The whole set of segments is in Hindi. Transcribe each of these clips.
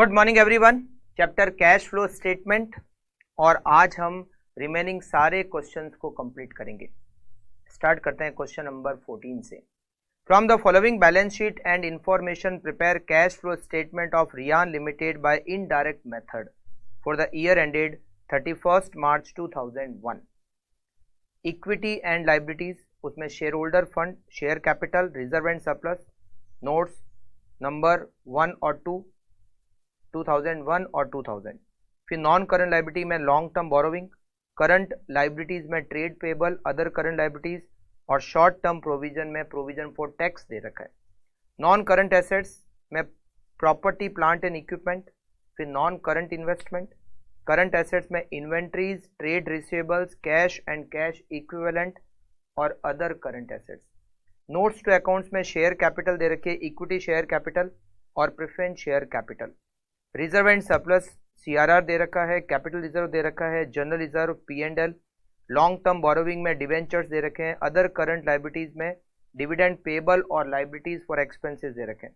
Good morning everyone. Chapter cash flow statement और आज हम रिमेनिंग सारे क्वेश्चंस को कंप्लीट करेंगे। स्टार्ट करते हैं क्वेश्चन नंबर 14 से। From the following balance sheet and information prepare cash flow statement of Riyan limited by indirect method for the year ended 31 March 2001। Equity and liabilities, उसमें share holder fund, share capital, reserve and surplus, notes number 1 और 2 2001 और 2000। फिर नॉन करंट लाइबिलिटी में long term borrowing, current liabilities में trade payable, other current liabilities और शॉर्ट टर्म प्रोविजन में प्रोविजन फॉर टैक्स दे रखा है। नॉन करंट एसेट्स में प्रॉपर्टी प्लांट एंड इक्विपमेंट, फिर non current investment. Current assets में inventories, trade receivables, cash and cash equivalent और other current assets. Notes to accounts में शेयर कैपिटल दे रखे, इक्विटी शेयर कैपिटल और preference share capital. Reserve and surplus CRR दे रखा है, कैपिटल रिजर्व दे रखा है, general reserve, P&L। Long term borrowing में डिवेंचर्स दे रखे हैं, अदर करंट लाइबिलिटीज में डिविडेंड पेबल और लाइबिलिटीज फॉर एक्सपेंसेस दे रखे हैं।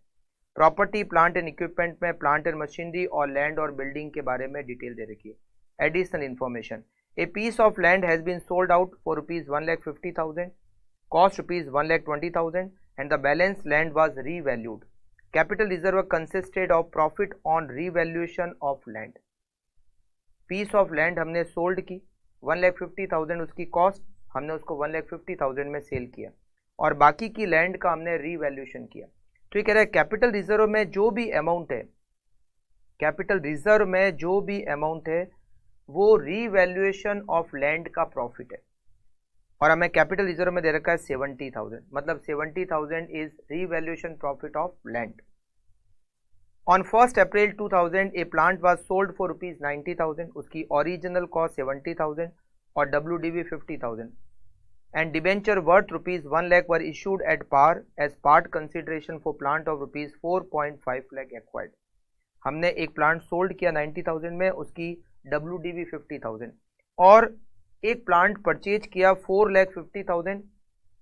प्रॉपर्टी प्लांट एंड इक्विपमेंट में प्लांट एंड मशीनरी और लैंड और बिल्डिंग के बारे में डिटेल दे रखी है। Additional information, a piece of land has been sold out for ₹1,50,000, cost ₹1,20,000 and the balance land was revalued. Capital reserve consisted of profit on revaluation of land। Piece of land हमने सोल्ड की, 1,50,000 उसकी कॉस्ट, हमने उसको 1,50,000 में सेल किया और बाकी की लैंड का हमने रीवैल्यूएशन किया। तो ये कह रहा है कैपिटल रिजर्व में जो भी अमाउंट है, कैपिटल रिजर्व में जो भी अमाउंट है वो रीवैल्यूएशन ऑफ लैंड का प्रॉफिट है और हमें कैपिटल रिजर्व में दे रखा है 70,000, मतलब 70,000 is revaluation profit of land. On 1 April 2000 a plant was sold for ₹90,000, उसकी ओरिजिनल कॉस्ट 70,000 और WDV 50,000 and debenture worth ₹1 lakh were issued at par as part consideration for plant of ₹4.5 lakh acquired. हमने एक प्लांट सोल्ड किया 90,000 में, उसकी WDV 50,000 और एक प्लांट परचेज किया 4,50,000,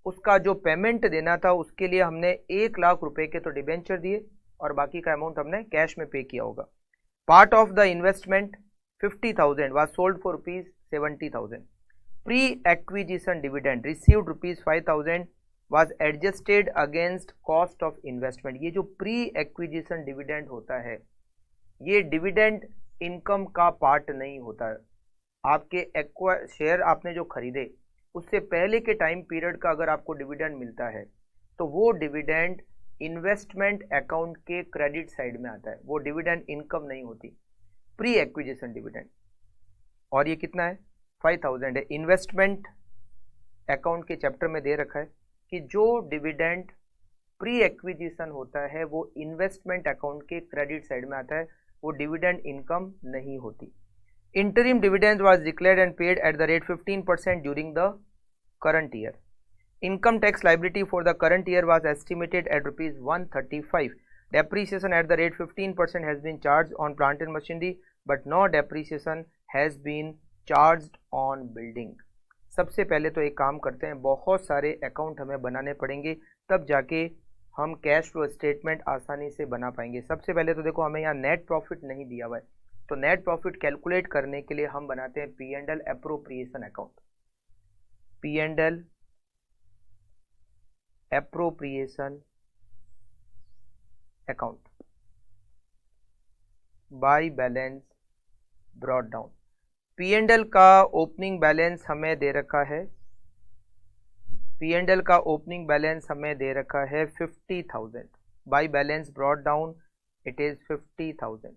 उसका जो पेमेंट देना था उसके लिए हमने 1 लाख रुपए के तो डिबेंचर दिए और बाकी का अमाउंट हमने कैश में पे किया होगा। Part of the investment 50,000 was sold for ₹70,000। Pre acquisition dividend received ₹5,000 was adjusted against cost of investment. ये जो प्री एक्विजिशन डिविडेंड होता है ये डिविडेंड इनकम का पार्ट नहीं होता है। आपके शेयर आपने जो खरीदे उससे पहले के टाइम पीरियड का अगर आपको डिविडेंड मिलता है तो वो डिविडेंड इन्वेस्टमेंट अकाउंट के क्रेडिट साइड में आता है, वो डिविडेंड इनकम नहीं होती, प्री एक्विजिशन डिविडेंड। और ये कितना है? 5,000 है। इन्वेस्टमेंट अकाउंट के चैप्टर में दे रखा है कि जो डिविडेंड प्री एक्विजिशन होता है वो इन्वेस्टमेंट अकाउंट के क्रेडिट साइड में आता है, वो डिविडेंड इनकम नहीं होती। Interim dividend was declared and paid at the rate 15% during the current year. Income tax liability for the current year was estimated at ₹135. Depreciation at the rate 15% has been charged on plant and machinery, but no depreciation has been charged on building. सबसे पहले तो एक काम करते हैं, बहुत सारे अकाउंट हमें बनाने पड़ेंगे तब जाके हम कैश फ्लो स्टेटमेंट आसानी से बना पाएंगे। सबसे पहले तो देखो हमें यहाँ नेट प्रॉफिट नहीं दिया हुआ है, तो नेट प्रॉफिट कैलकुलेट करने के लिए हम बनाते हैं P&L appropriation account. P&L appropriation account by balance brought down. P&L का ओपनिंग बैलेंस हमें दे रखा है, P&L का ओपनिंग बैलेंस हमें दे रखा है 50,000, by balance brought down it is 50,000।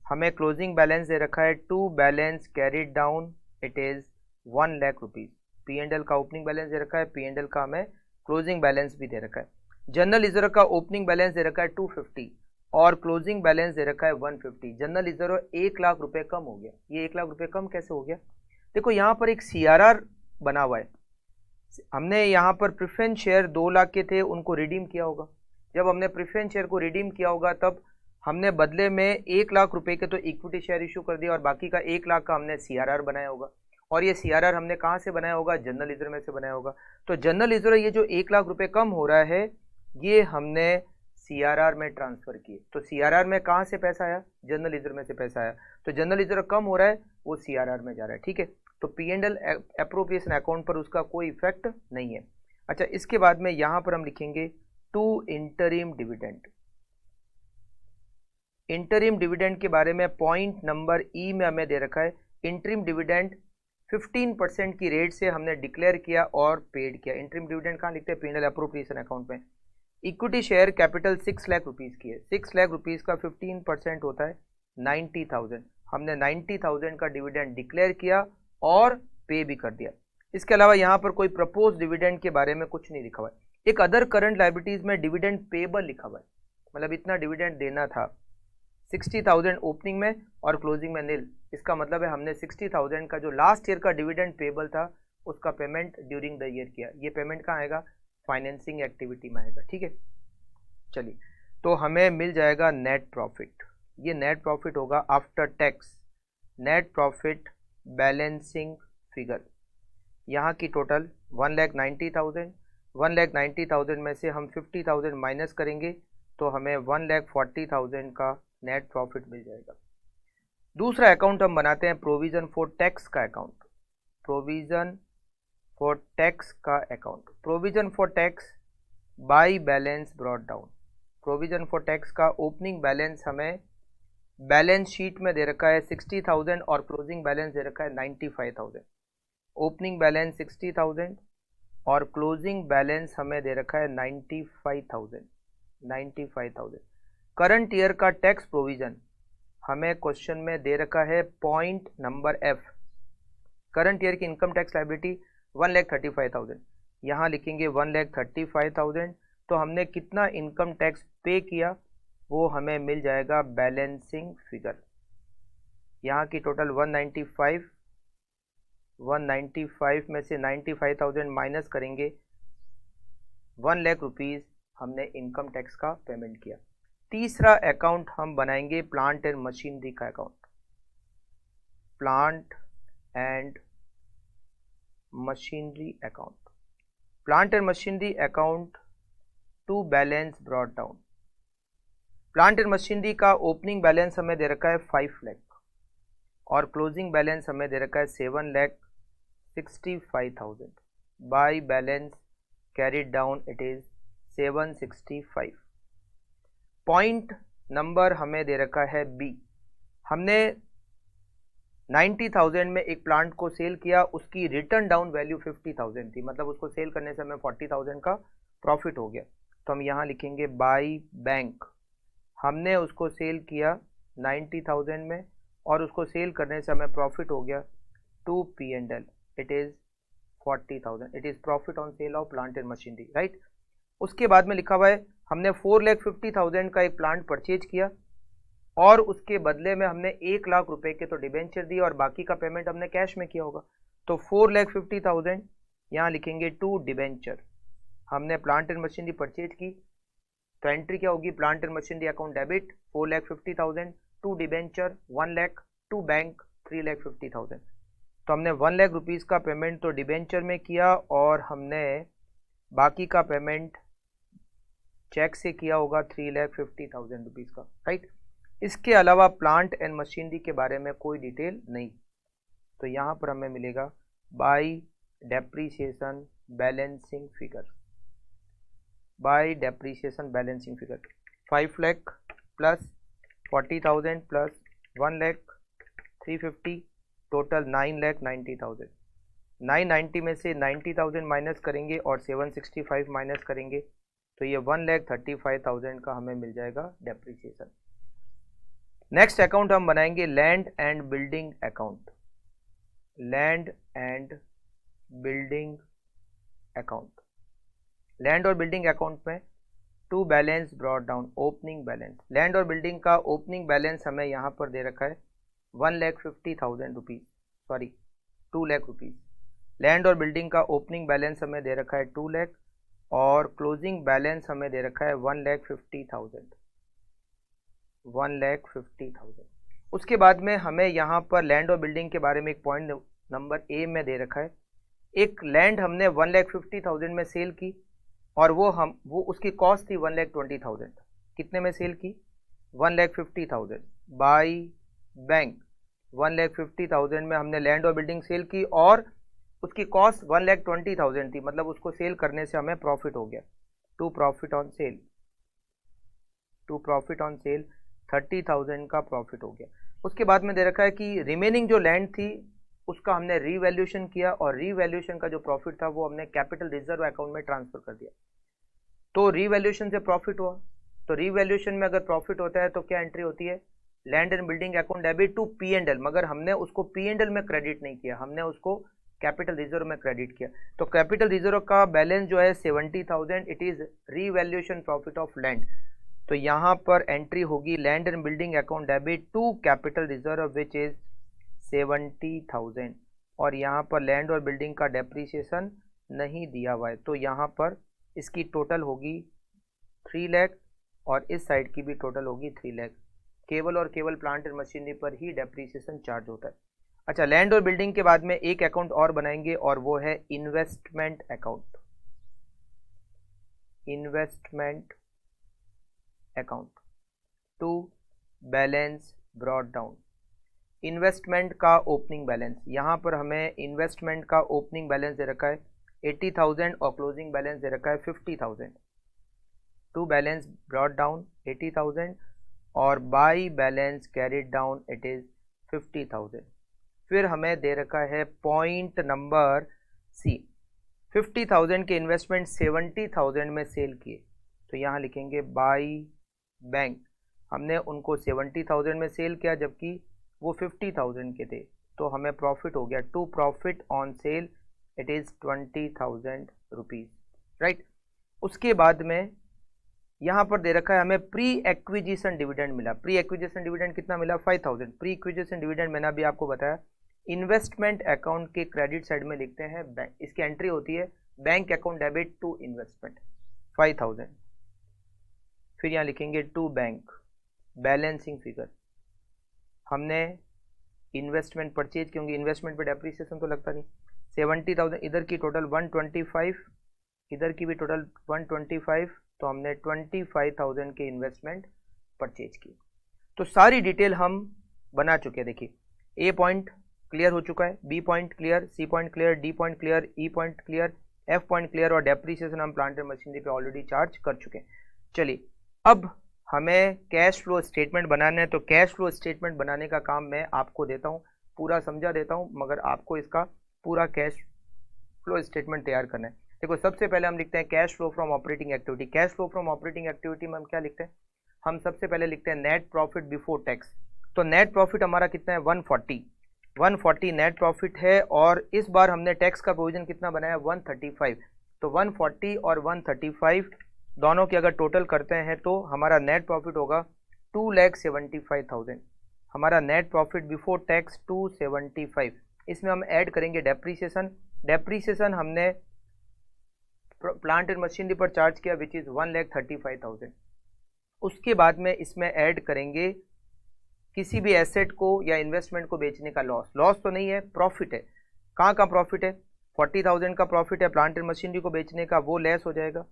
हमें क्लोजिंग बैलेंस दे रखा है to balance carried down it is 1 lakh rupees. P&L का ओपनिंग बैलेंस दे रखा है, P&L का हमें क्लोजिंग बैलेंस भी दे रखा है। जनरल रिजर्व का ओपनिंग बैलेंस दे रखा है 250 और क्लोजिंग बैलेंस दे रखा है 150। जनरल रिजर्व 1 लाख रुपए कम हो गया। ये 1 लाख रुपए कम कैसे हो गया? देखो यहाँ पर एक CRR बना हुआ है, हमने यहाँ पर प्रेफरेंस शेयर 2 लाख के थे उनको रिडीम किया होगा। जब हमने प्रेफरेंस शेयर को रिडीम किया होगा तब हमने बदले में 1 लाख रुपए के तो इक्विटी शेयर इशू कर दिया और बाकी का 1 लाख का हमने CRR बनाया होगा। और ये CRR हमने कहाँ से बनाया होगा? जनरल रिजर्व में से बनाया होगा। तो जनरल रिजर्व ये जो 1 लाख रुपए कम हो रहा है ये हमने CRR में ट्रांसफर किए। तो CRR में कहाँ से पैसा आया? जनरल रिजर्व में से पैसा आया। तो जनरल रिजर्व कम हो रहा है, वो CRR में जा रहा है। ठीक है, तो P&L एप्रोप्रिएशन अकाउंट पर उसका कोई इफेक्ट नहीं है। अच्छा, इसके बाद में यहाँ पर हम लिखेंगे to interim dividend. Interim dividend के बारे में पॉइंट नंबर ई में हमें दे रखा है, इंटरिम डिविडेंड 15% की रेट से हमने डिक्लेयर किया और पेड किया। इंटरिम डिविडेंड कहाँ लिखते हैं? P&L एप्रोप्रिएशन अकाउंट में। Equity share capital 6 lakh rupees की है। 6 लाख रुपीज़ का 15% होता है 90,000। हमने 90,000 का डिविडेंड डिक्लेयर किया और पे भी कर दिया। इसके अलावा यहाँ पर कोई प्रपोज डिविडेंड के बारे में कुछ नहीं लिखा हुआ है। एक अदर करंट लायबिलिटीज में डिविडेंड पेबल लिखा हुआ है, मतलब इतना डिविडेंड देना था। 60,000 ओपनिंग में और क्लोजिंग में नील। इसका मतलब है हमने 60,000 का जो लास्ट ईयर का डिविडेंड पेबल था उसका पेमेंट ड्यूरिंग द ईयर किया। ये पेमेंट कहाँ आएगा? फाइनेंसिंग एक्टिविटी में आएगा। ठीक है, चलिए, तो हमें मिल जाएगा नेट प्रॉफिट। ये नेट प्रॉफिट होगा after tax, net profit balancing figure. यहाँ की टोटल 1,90,000। 1,90,000 में से हम 50,000 माइनस करेंगे तो हमें 1,40,000 का नेट प्रॉफिट मिल जाएगा। दूसरा अकाउंट हम बनाते हैं प्रोविजन फॉर टैक्स का अकाउंट। प्रोविजन फॉर टैक्स का account, provision for tax bye balance brought down. Provision for tax का ओपनिंग बैलेंस हमें बैलेंस शीट में दे रखा है 60,000 और क्लोजिंग बैलेंस दे रखा है 95,000। ओपनिंग बैलेंस 60,000 और क्लोजिंग बैलेंस हमें दे रखा है 95,000। करंट ईयर का टैक्स प्रोविजन हमें क्वेश्चन में दे रखा है point number F. Current year की इनकम टैक्स लायबिलिटी 1,35,000। यहाँ लिखेंगे 1,35,000। तो हमने कितना इनकम टैक्स पे किया वो हमें मिल जाएगा बैलेंसिंग फिगर। यहाँ की टोटल 195 में से 95,000 माइनस करेंगे, 1 लाख रुपीज़ हमने इनकम टैक्स का पेमेंट किया। तीसरा अकाउंट हम बनाएंगे प्लांट एंड मशीनरी का account. Plant and machinery account, plant and machinery account to balance brought down. Plant and machinery का ओपनिंग बैलेंस हमें दे रखा है 5 लाख और क्लोजिंग बैलेंस हमें दे रखा है 7,65,000। By balance carried down it is 765। Point number हमें दे रखा है बी। हमने 90,000 में एक प्लांट को सेल किया, उसकी रिटर्न डाउन वैल्यू 50,000 थी, मतलब उसको सेल करने से हमें 40,000 का प्रॉफिट हो गया। तो हम यहाँ लिखेंगे बाय बैंक। हमने उसको सेल किया 90,000 में और उसको सेल करने से हमें प्रॉफिट हो गया to P&L it is 40,000। It is profit on sale of plant and machinery, right. उसके बाद में लिखा हुआ है हमने 4,50,000 का एक प्लांट परचेज किया और उसके बदले में हमने 1 लाख रुपए के तो डिबेंचर दिए और बाकी का पेमेंट हमने कैश में किया होगा। तो 4,50,000 यहाँ लिखेंगे टू डिबेंचर। हमने प्लांट एंड मशीनरी परचेज की तो एंट्री क्या होगी? Plant and machinery account debit 4,50,000 to debenture 1 lakh to bank 3,50,000। तो हमने 1 लाख रुपीज़ का पेमेंट तो डिबेंचर में किया और हमने बाकी का पेमेंट चेक से किया होगा 3,50,000 रुपीज़ का, राइट। इसके अलावा प्लांट एंड मशीनरी के बारे में कोई डिटेल नहीं। तो यहाँ पर हमें मिलेगा by depreciation balancing figure. By depreciation balancing figure 5 lakh plus 40,000 plus 1 lakh 350 total 9,90,000। 990 में से 90,000 माइनस करेंगे और 765 माइनस करेंगे तो ये 1,35,000 का हमें मिल जाएगा डेप्रीशिएशन। नेक्स्ट अकाउंट हम बनाएंगे land and building account. Land and building account, land और बिल्डिंग अकाउंट में to balance brought down opening balance. Land और बिल्डिंग का ओपनिंग बैलेंस हमें यहाँ पर दे रखा है 1,50,000 rupees, sorry 2 lakh rupees. Land और बिल्डिंग का ओपनिंग बैलेंस हमें दे रखा है 2 लाख और क्लोजिंग बैलेंस हमें दे रखा है 1,50,000। 1,50,000। उसके बाद में हमें यहाँ पर लैंड और बिल्डिंग के बारे में एक पॉइंट नंबर ए में दे रखा है। एक लैंड हमने 1,50,000 में सेल की और वो उसकी कॉस्ट थी 1,20,000। कितने में सेल की? 1,50,000 बाई बैंक 1,50,000 में हमने लैंड और बिल्डिंग सेल की और उसकी कॉस्ट 1,20,000 थी, मतलब उसको सेल करने से हमें प्रॉफिट हो गया। टू प्रॉफिट ऑन सेल 30,000 का प्रॉफिट हो गया। उसके बाद में दे रखा है कि रिमेनिंग जो लैंड थी उसका हमने रीवैल्यूएशन किया और रीवैल्यूएशन का जो प्रॉफिट था वो हमने कैपिटल रिजर्व अकाउंट में ट्रांसफर कर दिया। तो रीवैल्यूएशन से प्रॉफिट हुआ, तो रीवैल्यूएशन में अगर प्रॉफिट होता है तो क्या एंट्री होती है? Land and building account debit to P&L, मगर हमने उसको P&L में क्रेडिट नहीं किया, हमने उसको कैपिटल रिजर्व में क्रेडिट किया। तो कैपिटल रिजर्व का बैलेंस जो है 70,000, it is revaluation profit of land. तो यहाँ पर एंट्री होगी land and building account debit to capital reserve which is 70,000, और यहाँ पर लैंड और बिल्डिंग का डेप्रीसिएशन नहीं दिया हुआ है, तो यहाँ पर इसकी टोटल होगी 3 लाख और इस साइड की भी टोटल होगी 3 लाख। केवल और केवल प्लांट एंड मशीनरी पर ही डेप्रीसिएशन चार्ज होता है। अच्छा, लैंड और बिल्डिंग के बाद में एक अकाउंट और बनाएंगे और वो है investment account. Investment account to balance brought down. Investment का ओपनिंग बैलेंस, यहाँ पर हमें इन्वेस्टमेंट का ओपनिंग बैलेंस दे रखा है 80,000 और क्लोजिंग बैलेंस दे रखा है 50,000। टू बैलेंस ब्रॉट डाउन 80,000 और by balance carried down it is 50,000। फिर हमें दे रखा है पॉइंट नंबर सी, 50,000 के इन्वेस्टमेंट 70,000 में सेल किए, तो यहाँ लिखेंगे बाई बैंक, हमने उनको 70,000 में सेल किया जबकि वो 50,000 के थे, तो हमें प्रॉफिट हो गया। To profit on sale it is 20,000 rupees, right. उसके बाद में यहाँ पर दे रखा है हमें प्री एक्विजिशन डिविडेंड मिला। प्री एक्विजिशन डिविडेंड कितना मिला? 5,000। प्री एक्विजिशन डिविडेंड मैंने अभी आपको बताया इन्वेस्टमेंट अकाउंट के क्रेडिट साइड में लिखते हैं बैंक, इसकी एंट्री होती है bank account debit to investment 5,000। फिर यहाँ लिखेंगे टू बैंक बैलेंसिंग फिगर, हमने इन्वेस्टमेंट परचेज, क्योंकि इन्वेस्टमेंट पे डेप्रीसिएशन तो लगता नहीं, 70,000, इधर की टोटल 125, इधर की भी टोटल 125, तो हमने 25,000 के इन्वेस्टमेंट परचेज की। तो सारी डिटेल हम बना चुके हैं। देखिए, ए पॉइंट क्लियर हो चुका है, B point clear, C point clear, D point clear, E point clear, F point clear और डेप्रीसिएशन हम प्लांट एंड मशीनरी पे ऑलरेडी चार्ज कर चुके हैं। चलिए, अब हमें कैश फ्लो स्टेटमेंट बनाना है, तो कैश फ्लो स्टेटमेंट बनाने का काम मैं आपको देता हूँ, पूरा समझा देता हूँ, मगर आपको इसका पूरा कैश फ्लो स्टेटमेंट तैयार करना है। देखो, सबसे पहले हम लिखते हैं cash flow from operating activity. Cash flow from operating activity में हम क्या लिखते हैं? हम सबसे पहले लिखते हैं नेट प्रॉफिट बिफोर टैक्स। तो नेट प्रॉफिट हमारा कितना है? 140 नेट प्रॉफिट है, और इस बार हमने टैक्स का प्रोविजन कितना बनाया? 135। तो 140 और 135 दोनों की अगर टोटल करते हैं तो हमारा नेट प्रॉफिट होगा 2,75,000। हमारा नेट प्रॉफिट बिफोर टैक्स 275। इसमें हम ऐड करेंगे डेप्रीसिएशन। डेप्रीसिएशन हमने प्लांट एंड मशीनरी पर चार्ज किया विच इज़ 1,35,000। उसके बाद में इसमें ऐड करेंगे किसी भी एसेट को या इन्वेस्टमेंट को बेचने का लॉस। लॉस तो नहीं है, प्रॉफिट है। कहाँ का प्रॉफिट है? 40,000 का प्रॉफिट है प्लांट एंड मशीनरी को बेचने का, वो लेस हो जाएगा।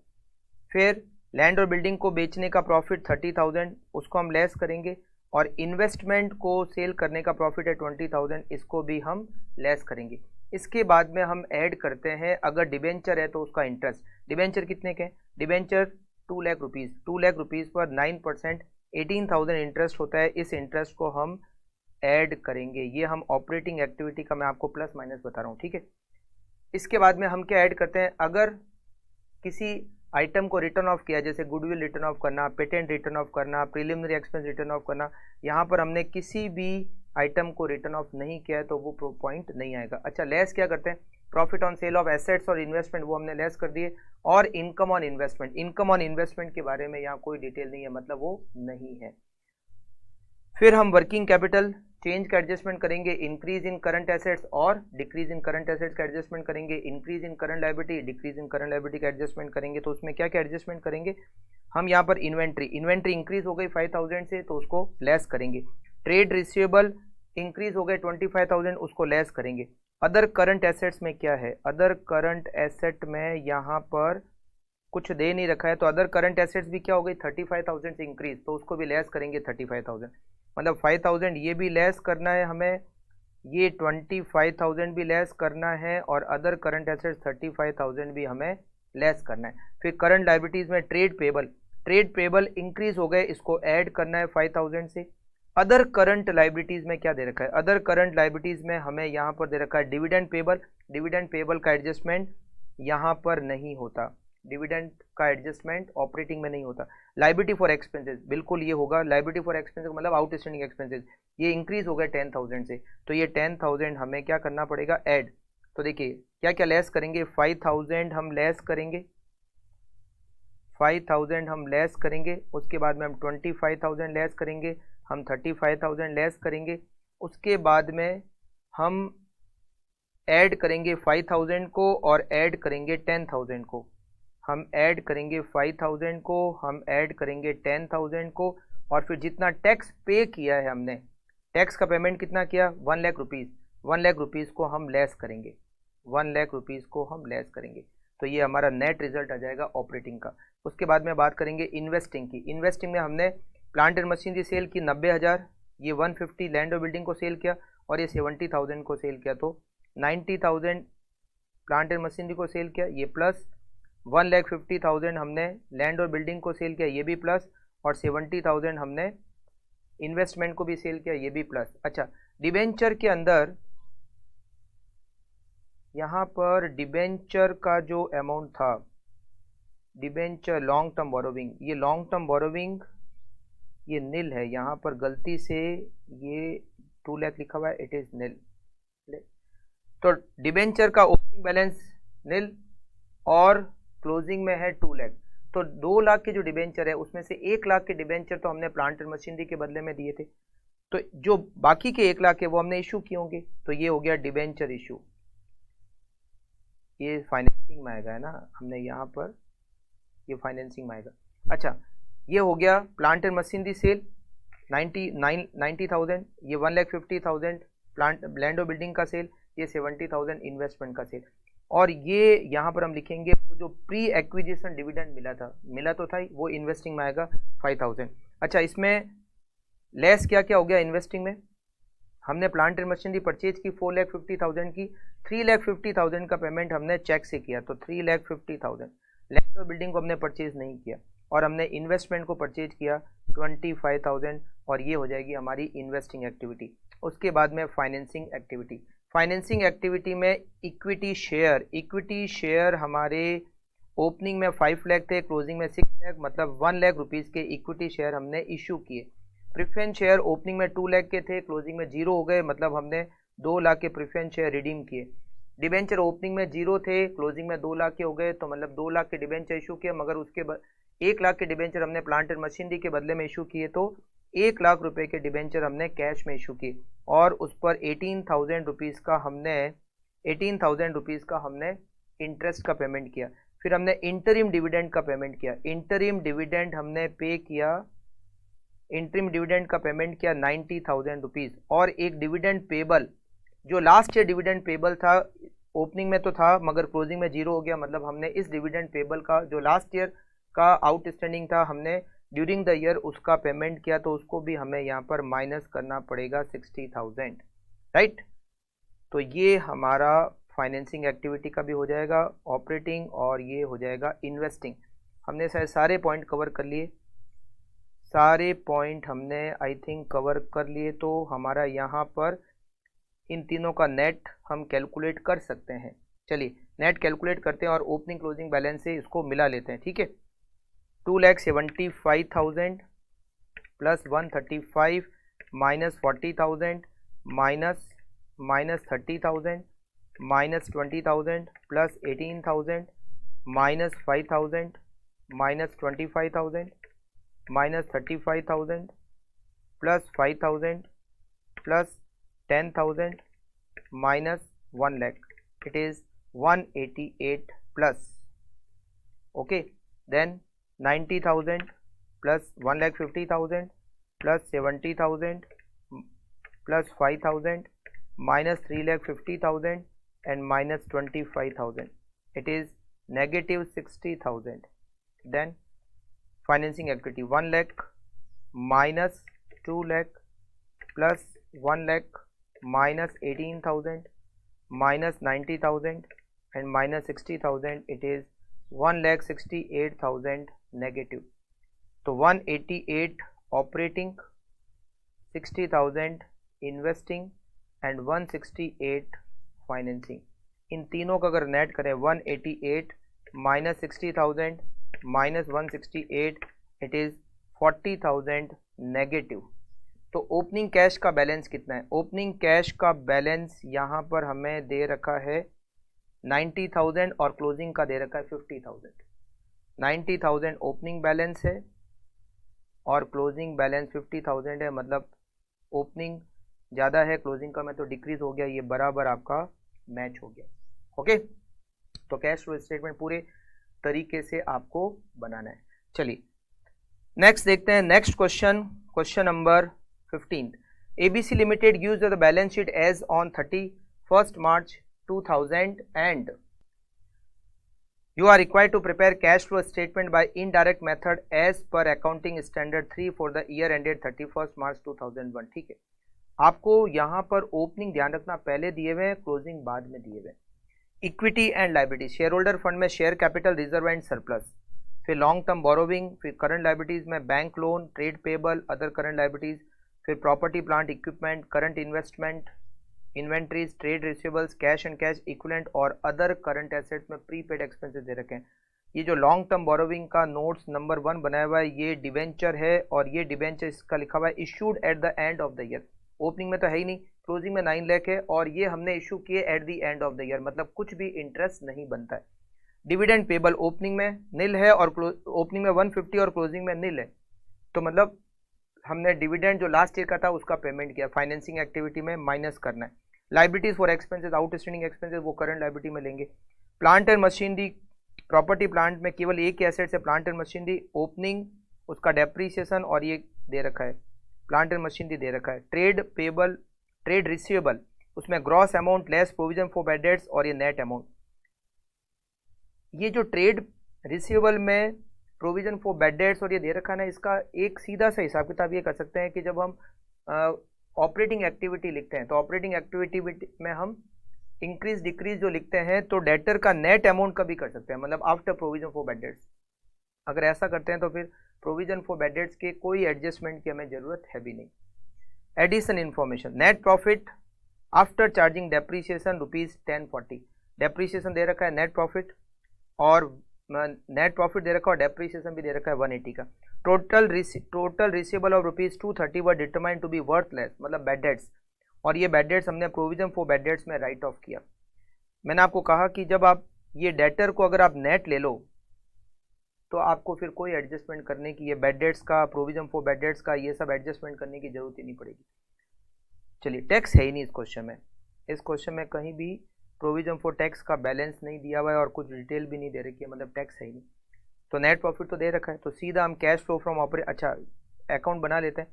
फिर लैंड और बिल्डिंग को बेचने का प्रॉफिट 30,000, उसको हम लेस करेंगे, और इन्वेस्टमेंट को सेल करने का प्रॉफिट है 20,000, इसको भी हम लेस करेंगे। इसके बाद में हम ऐड करते हैं अगर डिबेंचर है तो उसका इंटरेस्ट। डिबेंचर कितने के? Debenture 2 lakh rupees. 2 lakh rupees पर 9% 18,000 इंटरेस्ट होता है। इस इंटरेस्ट को हम ऐड करेंगे। ये हम ऑपरेटिंग एक्टिविटी का मैं आपको प्लस माइनस बता रहा हूँ, ठीक है। इसके बाद में हम क्या ऐड करते हैं? अगर किसी आइटम को रिटर्न ऑफ किया, जैसे गुडविल रिटर्न ऑफ करना, पेटेंट रिटर्न ऑफ करना, प्रिलिमिनरी एक्सपेंस रिटर्न ऑफ करना, यहाँ पर हमने किसी भी आइटम को रिटर्न ऑफ नहीं किया है तो वो पॉइंट नहीं आएगा। अच्छा, लेस क्या करते हैं? Profit on sale of assets और इन्वेस्टमेंट, वो हमने लेस कर दिए। और income on investment, income on investment के बारे में यहाँ कोई डिटेल नहीं है, मतलब वो नहीं है। फिर हम वर्किंग कैपिटल चेंज का एडजस्टमेंट करेंगे, इंक्रीज इन करंट एसेट्स और डिक्रीज इन करंट एसेट्स का एडजस्टमेंट करेंगे, increase in current liability, decrease in current liability का एडजस्टमेंट करेंगे। तो उसमें क्या क्या एडजस्टमेंट करेंगे हम? यहाँ पर इन्वेंट्री इंक्रीज हो गई 5,000 से, तो उसको लेस करेंगे। ट्रेड रिसीवेबल इंक्रीज हो गए 25,000, उसको लेस करेंगे। अदर करंट एसेट्स में क्या है? अदर करंट एसेट में यहाँ पर कुछ दे नहीं रखा है, तो अदर करंट एसेट्स भी क्या हो गई 35,000 से इंक्रीज, तो उसको भी लेस करेंगे 35,000, मतलब 5,000 ये भी लेस करना है हमें, ये 25,000 भी लेस करना है, और अदर करंट एसेट्स 35,000 भी हमें लेस करना है। फिर करंट लायबिलिटीज में ट्रेड पेबल इंक्रीज हो गए, इसको ऐड करना है 5,000 से। अदर करंट लायबिलिटीज में क्या दे रखा है, अदर करंट लायबिलिटीज में हमें यहाँ पर दे रखा है डिविडेंड पेबल का एडजस्टमेंट यहाँ पर नहीं होता, डिविडेंड का एडजस्टमेंट ऑपरेटिंग में नहीं होता। लायबिलिटी फॉर एक्सपेंसेस, बिल्कुल ये होगा, लायबिलिटी फॉर एक्सपेंसेस मतलब आउटस्टैंडिंग एक्सपेंसेस, ये इंक्रीज हो गए 10,000 से, तो ये 10,000 हमें क्या करना पड़ेगा, ऐड। तो देखिए क्या क्या लेस करेंगे, 5,000 हम लेस करेंगे, 5,000 हम लेस करेंगे, उसके बाद में हम 25,000 लेस करेंगे, हम 35,000 लेस करेंगे, उसके बाद में हम ऐड करेंगे 5,000 को और ऐड करेंगे 10,000 को, हम ऐड करेंगे 5,000 को, हम ऐड करेंगे 10,000 को, और फिर जितना टैक्स पे किया है हमने, टैक्स का पेमेंट कितना किया 1 लाख रुपीज़, 1 लाख रुपीज़ को हम लेस करेंगे, 1 लाख रुपीज़ को हम लेस करेंगे, तो ये हमारा नेट रिजल्ट आ जाएगा ऑपरेटिंग का। उसके बाद में बात करेंगे इन्वेस्टिंग की। इन्वेस्टिंग में हमने प्लांट एंड मशीनरी सेल की 90,000, ये 150 लैंड और बिल्डिंग को सेल किया, और ये 70,000 को सेल किया, तो 90,000 प्लांट एंड मशीनरी को सेल किया, ये प्लस 1,50,000 हमने लैंड और बिल्डिंग को सेल किया, ये भी प्लस, और 70,000 हमने इन्वेस्टमेंट को भी सेल किया, ये भी प्लस। अच्छा, डिबेंचर के अंदर यहाँ पर डिबेंचर का जो अमाउंट था, डिबेंचर लॉन्ग टर्म बोरोविंग, ये लॉन्ग टर्म बोरोविंग ये नील है, यहाँ पर गलती से ये 2 लाख लिखा हुआ है, इट इज नील। तो डिबेंचर का ओपनिंग बैलेंस नील और क्लोजिंग में है 2 लाख, तो 2 लाख के जो डिबेंचर है उसमें से 1 लाख के डिबेंचर तो हमने प्लांट एंड मशीनरी के बदले में दिए थे, तो जो बाकी के 1 लाख है वो हमने इशू किए होंगे, तो ये हो गया डिबेंचर इशू, ये फाइनेंसिंग में आएगा, है ना, हमने यहाँ पर ये फाइनेंसिंग में आएगा। अच्छा, ये हो गया प्लांट एंड मशीनरी सेल 90,000, ये 1,50,000 प्लांट लैंड और बिल्डिंग का सेल, ये 70,000 इन्वेस्टमेंट का सेल, और ये यहाँ पर हम लिखेंगे वो जो प्री एक्विजिशन डिविडेंड मिला तो था ही, वो इन्वेस्टिंग में आएगा 5,000। अच्छा, इसमें लेस क्या क्या हो गया इन्वेस्टिंग में, हमने प्लांट एंड मशीनरी परचेज की 4,50,000 की, 3,50,000 का पेमेंट हमने चेक से किया, तो 3,50,000। लैंड और बिल्डिंग को हमने परचेज नहीं किया, और हमने इन्वेस्टमेंट को परचेज किया 25,000, और ये हो जाएगी हमारी इन्वेस्टिंग एक्टिविटी। उसके बाद में फाइनेंसिंग एक्टिविटी में इक्विटी शेयर हमारे ओपनिंग में 5 लाख थे, क्लोजिंग में 6 लाख, मतलब 1 लाख रुपीज़ के इक्विटी शेयर हमने इशू किए। प्रेफरेंस शेयर ओपनिंग में 2 लाख के थे, क्लोजिंग में 0 हो गए, मतलब हमने 2 लाख के प्रेफरेंस शेयर रिडीम किए। डिबेंचर ओपनिंग में 0 थे, क्लोजिंग में 2 लाख के हो गए, तो मतलब 2 लाख के डिबेंचर इशू किए, मगर उसके 1 लाख के डिबेंचर हमने प्लांट एंड मशीनरी के बदले में इशू किए, तो 1 लाख रुपए के डिबेंचर हमने कैश में इशू किए, और उस पर 18,000 रुपीज़ का हमने इंटरेस्ट का पेमेंट किया। फिर हमने इंटरिम डिविडेंड का पेमेंट किया, इंटरिम डिविडेंड हमने पे किया, इंटरिम डिविडेंड का पेमेंट किया 90,000 रुपीज़, और एक डिविडेंड पेबल जो लास्ट ईयर डिविडेंड पेबल था, ओपनिंग में तो था मगर क्लोजिंग में 0 हो गया, मतलब हमने इस डिविडेंड पेबल का जो लास्ट ईयर का आउटस्टैंडिंग था हमने ड्यूरिंग द ईयर उसका पेमेंट किया, तो उसको भी हमें यहाँ पर माइनस करना पड़ेगा 60,000, राइट। तो ये हमारा फाइनेंसिंग एक्टिविटी का भी हो जाएगा ऑपरेटिंग, और ये हो जाएगा इन्वेस्टिंग। हमने सारे पॉइंट कवर कर लिए, सारे पॉइंट हमने आई थिंक कवर कर लिए, तो हमारा यहाँ पर इन तीनों का नेट हम कैलकुलेट कर सकते हैं। चलिए नेट कैलकुलेट करते हैं और ओपनिंग क्लोजिंग बैलेंस से इसको मिला लेते हैं, ठीक है। 2,75,000 plus 135 minus 40,000 minus 30,000 minus 20,000 plus 18,000 minus 5,000 minus 25,000 minus 35,000 plus 5,000 plus 10,000 minus 1 lakh, it is 188 plus, okay, then 90,000 plus 1,50,000 plus 70,000 plus 5,000 minus 3,50,000 and minus 25,000, it is negative 60,000, then financing activity 1 lakh minus 2 lakh plus 1 lakh minus 18,000 minus 90,000 and minus 60,000, it is 1,68,000 negative. तो 188 operating, 60,000 investing and 168 financing. इन तीनों का अगर नेट करें 188 minus 60,000 minus 168, it is 40,000 negative. तो ओपनिंग कैश का बैलेंस कितना है? ओपनिंग कैश का बैलेंस यहाँ पर हमें दे रखा है 90,000 और क्लोजिंग का दे रखा है 50,000. 90,000 ओपनिंग बैलेंस है और क्लोजिंग बैलेंस 50,000 है, मतलब ओपनिंग ज़्यादा है, क्लोजिंग का में तो डिक्रीज हो गया, ये बराबर आपका मैच हो गया. ओके, तो कैश फ्लो स्टेटमेंट पूरे तरीके से आपको बनाना है. चलिए नेक्स्ट देखते हैं. Next question, question number 15. ABC Limited used the balance sheet as on 31st March 2000 and you are required to prepare cash flow statement by indirect method as per accounting standard 3 for the year ended 31st March 2001. ठीक है, आपको यहाँ पर ओपनिंग ध्यान रखना पहले दिए हुए हैं, क्लोजिंग बाद में दिए हुए हैं. Equity and liability, share holder fund में share capital, reserve and surplus, फिर लॉन्ग टर्म बोरोविंग, फिर करंट लाइबिलिटीज में bank loan, trade payable, other current liabilities, फिर property plant equipment, current investment, inventories, trade receivables, cash and cash equivalent और अदर करंट एसेट्स में प्रीपेड एक्सपेंसेस दे रखे हैं. ये जो लॉन्ग टर्म बोरोविंग का नोट्स नंबर 1 बनाया हुआ है, ये डिवेंचर है और ये डिवेंचर इसका लिखा हुआ है issued at the end of the year. Opening में तो है ही नहीं, क्लोजिंग में 9 लाख है और ये हमने इशू किए at the end of the year, मतलब कुछ भी इंटरेस्ट नहीं बनता है. डिविडेंड पेबल ओपनिंग में निल है और ओपनिंग में 150 और क्लोजिंग में निल है, तो मतलब हमने डिविडेंड जो लास्ट ईयर का था उसका पेमेंट किया, फाइनेंसिंग एक्टिविटी में माइनस करना है. Liabilities for expenses, outstanding expenses वो करंट लाइबिलिटी में लेंगे. Plant and machinery, property plant में केवल एक ही एसेट है प्लांट एंड मशीनरी, ओपनिंग उसका डेप्रीसिएशन और ये दे रखा है, प्लांट एंड मशीनरी दे रखा है. ट्रेड पेबल, ट्रेड रिसीवेबल, उसमें gross amount less provision for bad debts और ये नेट अमाउंट. ये जो ट्रेड रिसीवेबल में प्रोविजन फॉर बैड डेट्स और ये दे रखा है ना, इसका एक सीधा सा हिसाब किताब ये कर सकते हैं कि जब हम ऑपरेटिंग एक्टिविटी लिखते हैं तो ऑपरेटिंग एक्टिविटी में हम इंक्रीज डिक्रीज जो लिखते हैं तो डेटर का नेट अमाउंट का भी कर सकते हैं, मतलब after provision for bad dates. अगर ऐसा करते हैं तो फिर प्रोविजन फॉर बैड डेट्स के कोई एडजस्टमेंट की हमें जरूरत है भी नहीं. Addition information, net profit after charging depreciation ₹1040, depreciation दे रखा है, नेट प्रॉफिट और नेट प्रॉफिट दे रखा है और डेप्रीसिएशन भी दे रखा है 180 का. Total receivable of ₹230 were determined to be worthless, मतलब बैड डेट्स, और ये बैड डेट्स हमने प्रोविजन फॉर बैड डेट्स में राइट ऑफ किया. मैंने आपको कहा कि जब आप ये डेटर को अगर आप नेट ले लो तो आपको फिर कोई एडजस्टमेंट करने की, ये बैड डेट्स का, प्रोविजन फॉर बैड डेट्स का, ये सब एडजस्टमेंट करने की जरूरत ही नहीं पड़ेगी. चलिए, टैक्स है ही नहीं इस क्वेश्चन में. इस क्वेश्चन में कहीं भी प्रोविजन फॉर टैक्स का बैलेंस नहीं दिया हुआ है और कुछ डिटेल भी नहीं दे रखी है, मतलब टैक्स है ही नहीं. तो नेट प्रॉफिट तो दे रखा है, तो सीधा हम कैश फ्लो फ्रॉम ऑपरेट, अच्छा अकाउंट बना लेते हैं.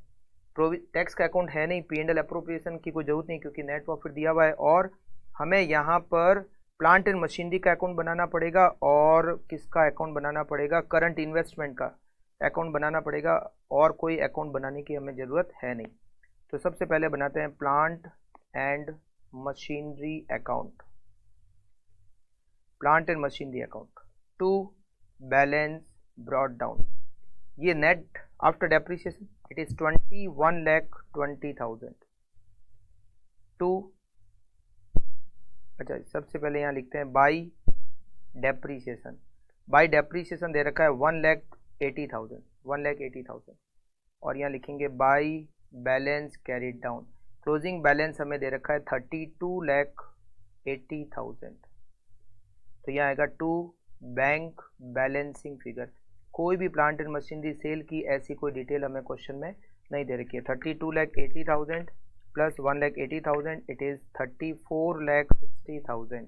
टैक्स का अकाउंट है नहीं, P&L अप्रोप्रिएशन की कोई जरूरत नहीं क्योंकि नेट प्रॉफिट दिया हुआ है. और हमें यहाँ पर प्लांट एंड मशीनरी का अकाउंट बनाना पड़ेगा और किसका अकाउंट बनाना पड़ेगा, करंट इन्वेस्टमेंट का अकाउंट बनाना पड़ेगा, और कोई अकाउंट बनाने की हमें ज़रूरत है नहीं. तो सबसे पहले बनाते हैं plant and machinery account, plant and machinery account to balance brought down. ये net after depreciation it is 21,20,000 to, अच्छा सबसे पहले यहाँ लिखते हैं बाई डेप्रीसिएशन. बाई डेप्रीसिएशन दे रखा है 1,80,000 और यहाँ लिखेंगे by balance carried down. Closing balance हमें दे रखा है 32,80,000. तो यहाँ आएगा टू बैंक बैलेंसिंग फिगर. कोई भी प्लांट एंड मशीनरी सेल की ऐसी कोई डिटेल हमें क्वेश्चन में नहीं दे रखी है. 32,80,000 प्लस 1,80,000 इट इज़ 34,60,000.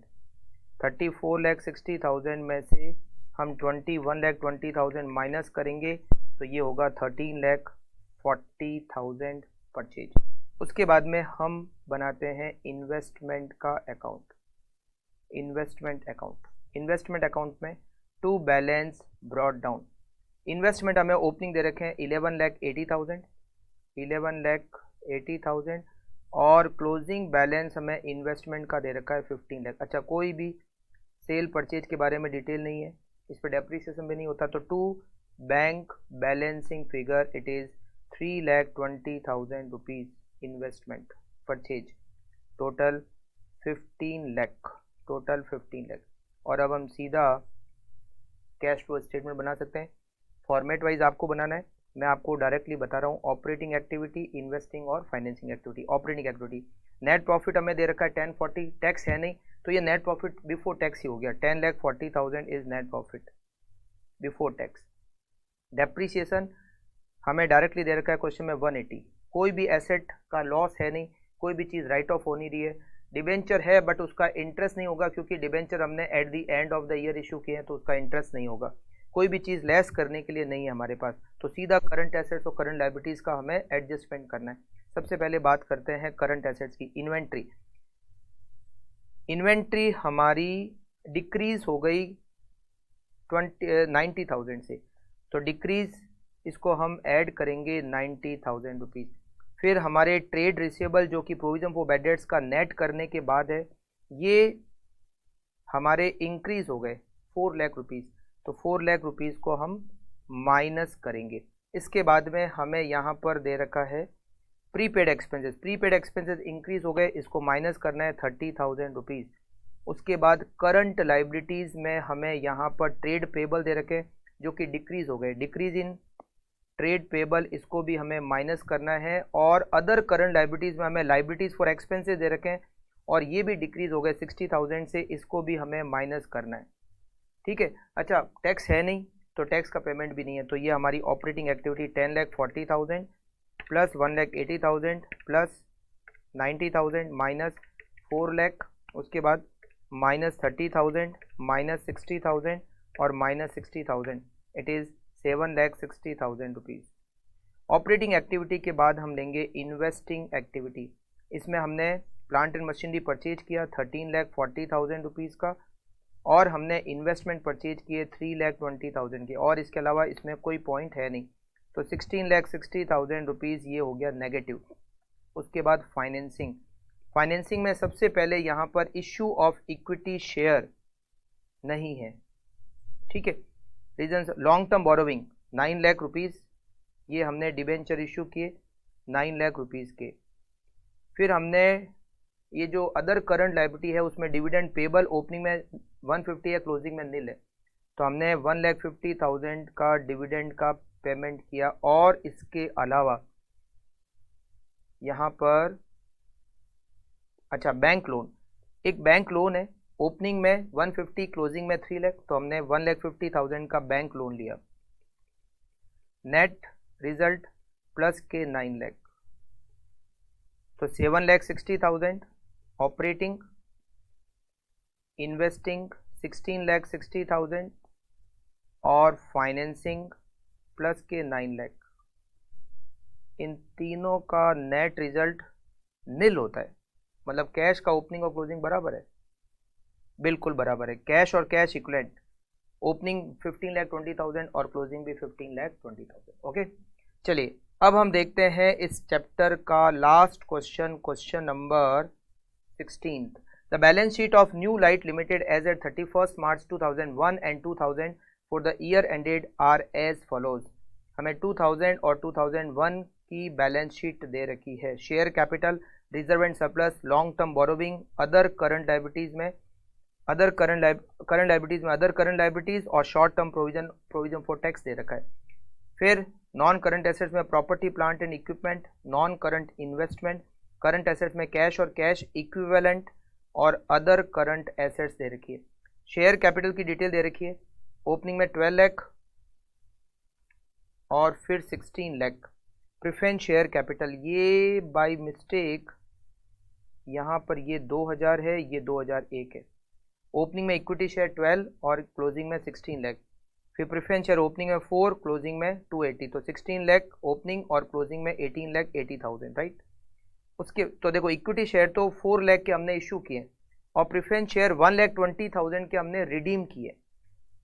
34,60,000 में से हम 21,20,000 माइनस करेंगे तो ये होगा 13,40,000 परचेज. उसके बाद में हम बनाते हैं इन्वेस्टमेंट का अकाउंट. इन्वेस्टमेंट अकाउंट में to balance brought down. Investment हमें ओपनिंग दे रखे हैं 11,80,000 और क्लोजिंग बैलेंस हमें इन्वेस्टमेंट का दे रखा है 15 लाख। अच्छा, कोई भी सेल परचेज के बारे में डिटेल नहीं है, इस पर डेप्रीसिएशन भी नहीं होता। तो to bank balancing figure it is 3,20,000 rupees investment purchase, total 15 lakh, total 15 lakh. और अब हम सीधा कैश फ्लो स्टेटमेंट बना सकते हैं। फॉर्मेट वाइज आपको बनाना है, मैं आपको डायरेक्टली बता रहा हूँ। ऑपरेटिंग एक्टिविटी, इन्वेस्टिंग और financing activity. Operating activity, net profit हमें दे रखा है 1040, टैक्स है नहीं तो ये नेट प्रॉफिट बिफोर टैक्स ही हो गया। 10,40,000 is net profit before tax. Depreciation हमें डायरेक्टली दे रखा है क्वेश्चन में 180। कोई भी एसेट का लॉस है नहीं, कोई भी चीज़ राइट ऑफ हो नहीं रही है। डिबेंचर है बट उसका इंटरेस्ट नहीं होगा क्योंकि डिबेंचर हमने at the end of the year issue किए हैं तो उसका इंटरेस्ट नहीं होगा। कोई भी चीज़ लेस करने के लिए नहीं है हमारे पास, तो सीधा करंट एसेट्स और करंट लायबिलिटीज़ का हमें एडजस्टमेंट करना है। सबसे पहले बात करते हैं करंट एसेट्स की। इन्वेंट्री, इन्वेंट्री हमारी डिक्रीज हो गई 90,000 से, तो डिक्रीज इसको हम ऐड करेंगे 90,000 रुपीज़। फिर हमारे ट्रेड रिसीवेबल जो कि प्रोविजन फॉर बैड डेट्स का नेट करने के बाद है, ये हमारे इंक्रीज हो गए 4 लाख रुपीज़, तो 4 लाख रुपीज़ को हम माइनस करेंगे। इसके बाद में हमें यहाँ पर दे रखा है prepaid expenses. Prepaid expenses increase हो गए, इसको माइनस करना है 30,000 रुपीज़। उसके बाद करंट लाइबिलिटीज़ में हमें यहाँ पर ट्रेड पेबल दे रखे जो कि डिक्रीज हो गए, डिक्रीज इन ट्रेड पेबल, इसको भी हमें माइनस करना है। और अदर करंट लाइबिलिटीज़ में हमें लाइबिलिटीज़ फॉर एक्सपेंसेस दे रखे हैं और ये भी डिक्रीज हो गए 60,000 से, इसको भी हमें माइनस करना है। ठीक है। अच्छा, टैक्स है नहीं तो टैक्स का पेमेंट भी नहीं है, तो ये हमारी operating activity 10,40,000 plus 1,80,000 plus 90,000 minus 4 lakh, उसके बाद माइनस 30,000 माइनस 60,000 और minus 60,000, it is 7,60,000 rupees. Operating activity के बाद हम लेंगे इन्वेस्टिंग एक्टिविटी। इसमें हमने प्लांट एंड मशीनरी परचेज किया 13,40,000 रुपीज़ का और हमने इन्वेस्टमेंट परचेज किए 3,20,000 के, और इसके अलावा इसमें कोई पॉइंट है नहीं, तो 16,60,000 रुपीज़ ये हो गया नेगेटिव। उसके बाद फाइनेंसिंग, फाइनेंसिंग में सबसे पहले यहाँ पर इश्यू ऑफ इक्विटी शेयर नहीं है। ठीक है। Reason, long term borrowing 9 lakh rupees, ये हमने डिबेंचर इशू किए 9 लाख रुपीज़ के। फिर हमने ये जो अदर करंट लायबिलिटी है उसमें डिविडेंड पेबल ओपनिंग में 150 है, क्लोजिंग में नील है, तो हमने 1,50,000 का डिविडेंड का पेमेंट किया। और इसके अलावा यहाँ पर अच्छा बैंक लोन, एक बैंक लोन है, ओपनिंग में 150 क्लोजिंग में 3 लाख, तो हमने 1,50,000 का बैंक लोन लिया। नेट रिजल्ट प्लस के 9 लाख, तो 7,60,000। ऑपरेटिंग, इन्वेस्टिंग 16,60,000 और फाइनेंसिंग प्लस के 9 लाख। इन तीनों का नेट रिजल्ट नील होता है, मतलब कैश का ओपनिंग और क्लोजिंग बराबर है, बिल्कुल बराबर है। कैश और कैश इक्विवेलेंट, ओपनिंग 15,20,000 और क्लोजिंग भी 15,20,000। ओके, चलिए अब हम देखते हैं इस चैप्टर का last question, question number 16th। The balance sheet of New Light Limited as at 31st March 2001 and 2000 for the year ended are as follows। हमें 2000 और 2001 की बैलेंस शीट दे रखी है। Share capital, reserve and surplus, long term borrowing, other current liabilities में अदर करंट लायबिलिटीज और short term provision for tax दे रखा है। फिर नॉन करंट एसेट्स में property plant and equipment, non current investment, current assets में कैश और कैश इक्विवेलेंट और अदर करंट एसेट्स दे रखी है। शेयर कैपिटल की डिटेल दे रखी है, ओपनिंग में 12 लाख और फिर 16 लाख। प्रेफरेंस शेयर कैपिटल, ये बाय मिस्टेक यहाँ पर ये 2000 है, ये 2001 है। ओपनिंग में इक्विटी शेयर 12 और क्लोजिंग में 16 लाख। फिर प्रेफरेंस शेयर ओपनिंग में 4, क्लोजिंग में 280, तो 16 लाख ओपनिंग और क्लोजिंग में 18,80,000, राइट। उसके तो देखो इक्विटी शेयर तो 4 लाख के हमने इशू किए और प्रेफरेंस शेयर 1,20,000 के हमने रिडीम किए।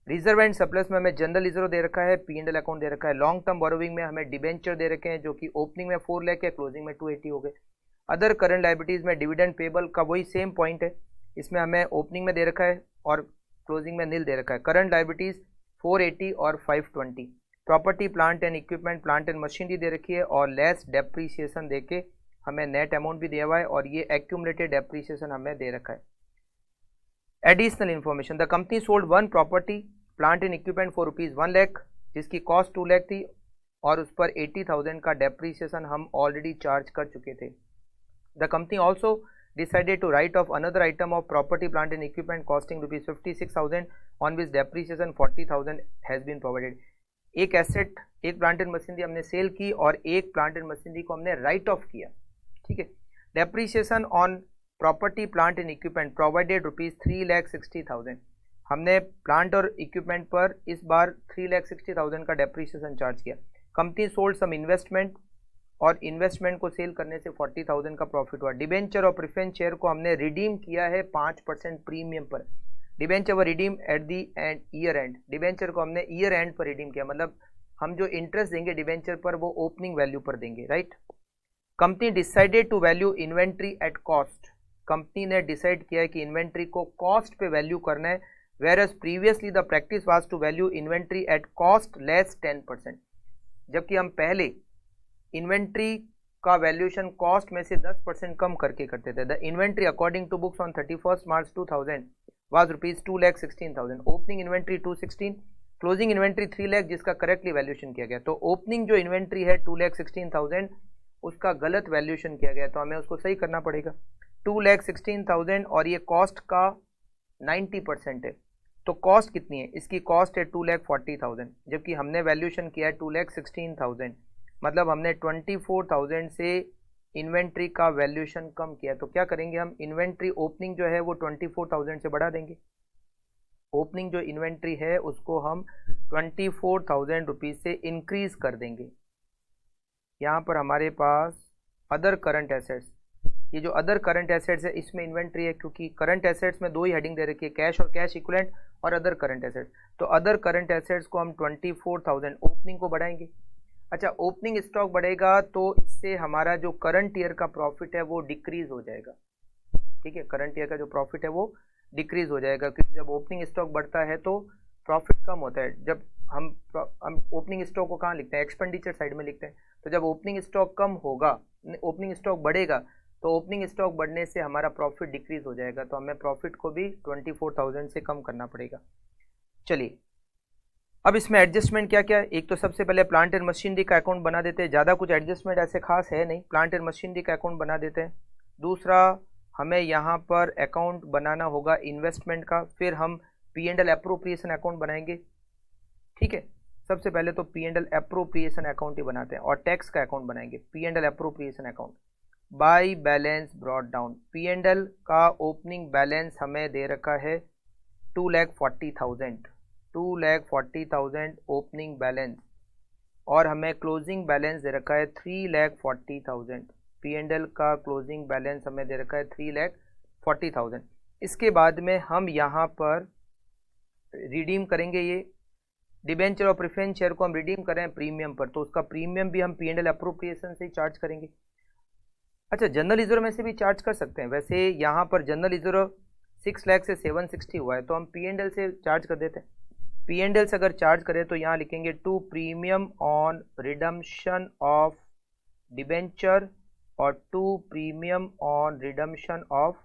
रिजर्व एंड सरप्लस में हमें जनरल रिजर्व दे रखा है, P&L अकाउंट दे रखा है। लॉन्ग टर्म बोरोविंग में हमें डिबेंचर दे रखे हैं जो कि ओपनिंग में 4 लाख है, क्लोजिंग में 280 हो गए। अदर करंट लायबिलिटीज में डिविडेंड पेबल का वही सेम पॉइंट है, इसमें हमें ओपनिंग में दे रखा है और क्लोजिंग में नील दे रखा है। करंट लायबिलिटीज 480 और 520। Property plant and equipment, plant and machinery दे रखी है और लेस डेप्रीसिएशन दे के हमें नेट अमाउंट भी दिया हुआ है और ये एक्यूमुलेटेड डेप्रीसिएशन हमें दे रखा है। Additional information, the company sold one property plant and equipment for ₹1 lakh जिसकी कॉस्ट 2 लाख थी और उस पर 80,000 का डेप्रीसिएशन हम ऑलरेडी चार्ज कर चुके थे। The company also decided to write off another item of property plant and equipment costing ₹56,000 on which depreciation 40,000 has been provided। एक एसेट, एक प्लांट एंड मशीनरी हमने सेल की और एक प्लांट एंड मशीनरी को हमने राइट ऑफ किया, ठीक है। Depreciation on property plant and equipment provided ₹3,60,000, हमने प्लांट और इक्विपमेंट पर इस बार 3,60,000 का डेप्रीसिएशन चार्ज किया। कंपनी सोल्ड सम इन्वेस्टमेंट और इन्वेस्टमेंट को सेल करने से 40,000 का प्रॉफिट हुआ। डिबेंचर और प्रेफरेंस शेयर को हमने रिडीम किया है 5% प्रीमियम पर। डिबेंचर व redeem at the and year and, debenture को हमने ईयर एंड पर रिडीम किया, मतलब हम जो इंटरेस्ट देंगे डिबेंचर पर वो ओपनिंग वैल्यू पर देंगे, right. Company decided to value inventory at cost, company ने डिसाइड किया है कि इन्वेंट्री को कॉस्ट पे वैल्यू करना है, where as previously the practice was to value inventory at cost less 10%, जबकि हम पहले इन्वेंट्री का वैल्यूएशन कॉस्ट में से 10% कम करके करते थे। The inventory according to books on 31 March 2000 was ₹2,16,000, opening inventory 216, closing inventory 3 lakh जिसका करेक्टली वैल्यूएशन किया गया। तो ओपनिंग जो इन्वेंट्री है 2,16,000 उसका गलत वैल्यूएशन किया गया, तो हमें उसको सही करना पड़ेगा। 2,16,000 और ये कॉस्ट का 90% है, तो कॉस्ट कितनी है, इसकी कॉस्ट है 2,40,000 जबकि हमने वैल्यूएशन किया है 2,16,000, मतलब हमने 24,000 से इन्वेंट्री का वैल्यूएशन कम किया। तो क्या करेंगे हम, इन्वेंट्री ओपनिंग जो है वो 24,000 से बढ़ा देंगे। ओपनिंग जो इन्वेंट्री है उसको हम 24,000 रुपीज से इंक्रीज कर देंगे। यहाँ पर हमारे पास अदर करंट एसेट्स, ये जो अदर करंट एसेट्स है इसमें इन्वेंट्री है, क्योंकि करंट एसेट्स में दो ही हेडिंग दे रखी है, कैश और कैश इक्विवेलेंट और अदर करंट एसेट्स। तो अदर करंट एसेट्स को हम 24,000 ओपनिंग को बढ़ाएंगे। अच्छा, ओपनिंग स्टॉक बढ़ेगा तो इससे हमारा जो करंट ईयर का प्रॉफिट है वो डिक्रीज हो जाएगा, ठीक है। करंट ईयर का जो प्रॉफिट है वो डिक्रीज हो जाएगा, क्योंकि जब ओपनिंग स्टॉक बढ़ता है तो प्रॉफिट कम होता है। जब हम ओपनिंग स्टॉक को कहाँ लिखते हैं, एक्सपेंडिचर साइड में लिखते हैं। तो जब ओपनिंग स्टॉक कम होगा, ओपनिंग स्टॉक बढ़ेगा, तो ओपनिंग स्टॉक बढ़ने से हमारा प्रॉफिट डिक्रीज हो जाएगा, तो हमें प्रॉफिट को भी 24,000 से कम करना पड़ेगा। चलिए, अब इसमें एडजस्टमेंट क्या क्या है। एक तो सबसे पहले प्लांट एंड मशीनरी का अकाउंट बना देते हैं, ज़्यादा कुछ एडजस्टमेंट ऐसे खास है नहीं, प्लांट एंड मशीनरी का अकाउंट बना देते हैं। दूसरा, हमें यहाँ पर अकाउंट बनाना होगा इन्वेस्टमेंट का, फिर हम P&L एप्रोप्रिएशन अकाउंट बनाएंगे, ठीक है। सबसे पहले तो P&L एप्रोप्रिएशन अकाउंट ही बनाते हैं और टैक्स का अकाउंट बनाएंगे। P&L appropriation account by balance brought down, P&L का ओपनिंग बैलेंस हमें दे रखा है 2,40,000, 2,40,000 ओपनिंग बैलेंस, और हमें क्लोजिंग बैलेंस दे रखा है 3,40,000। P&L का क्लोजिंग बैलेंस हमें दे रखा है 3,40,000। इसके बाद में हम यहाँ पर रिडीम करेंगे, ये डिबेंचर और प्रेफरेंस शेयर को हम रिडीम कर रहे हैं प्रीमियम पर, तो उसका प्रीमियम भी हम P&L एप्रोप्रिएशन से ही चार्ज करेंगे। अच्छा, जनरल रिजर्व में से भी चार्ज कर सकते हैं, वैसे यहाँ पर जनरल रिजर्व 6 लाख से 760 हुआ है, तो हम P&L से चार्ज कर देते हैं। P&L से अगर चार्ज करें तो यहाँ लिखेंगे to premium on redemption of debenture और to premium on redemption of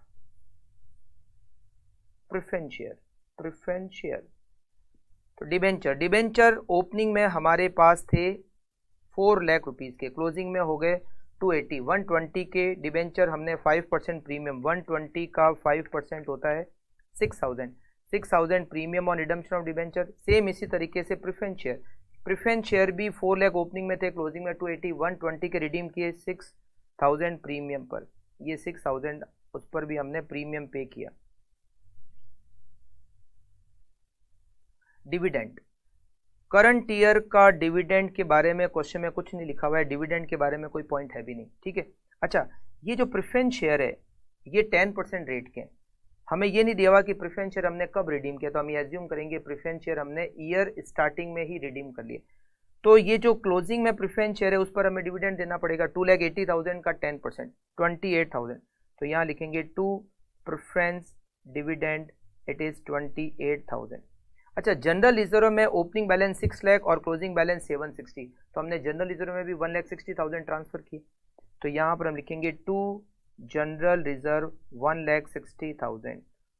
preference share, preference share. तो डिबेंचर ओपनिंग में हमारे पास थे 4 लाख रुपीज़ के, क्लोजिंग में हो गए 280, 120 के डिबेंचर हमने 5% प्रीमियम, 120 का 5% होता है 6,000 premium on redemption of debenture. Same इसी तरीके से प्रेफरेंस शेयर भी 4 लाख ओपनिंग में थे, क्लोजिंग में 280, 120 के रिडीम किए 6,000 प्रीमियम पर, ये 6,000 उस पर भी हमने प्रीमियम पे किया। डिविडेंड, करंट ईयर का डिविडेंड के बारे में क्वेश्चन में कुछ नहीं लिखा हुआ है, डिविडेंड के बारे में कोई पॉइंट है भी नहीं, ठीक है। अच्छा, ये जो प्रेफरेंस शेयर है ये 10% रेट के हैं, हमें ये नहीं दिया हुआ कि प्रेफरेंस शेयर हमने कब रिडीम किया, तो हम ये एज्यूम करेंगे प्रेफरेंस शेयर हमने ईयर स्टार्टिंग में ही रिडीम कर लिए। तो ये जो क्लोजिंग में प्रेफरेंस शेयर है उस पर हमें डिविडेंड देना पड़ेगा 2,80,000 का 10% 28,000। तो यहाँ लिखेंगे to preference dividend it is 28,000। अच्छा, जनरल रिजर्व में ओपनिंग बैलेंस 6 लाख और क्लोजिंग बैलेंस 760, तो हमने जनरल रिजर्व में भी 1,60,000 ट्रांसफर किए। तो यहाँ पर हम लिखेंगे टू जनरल रिजर्व 1,60,000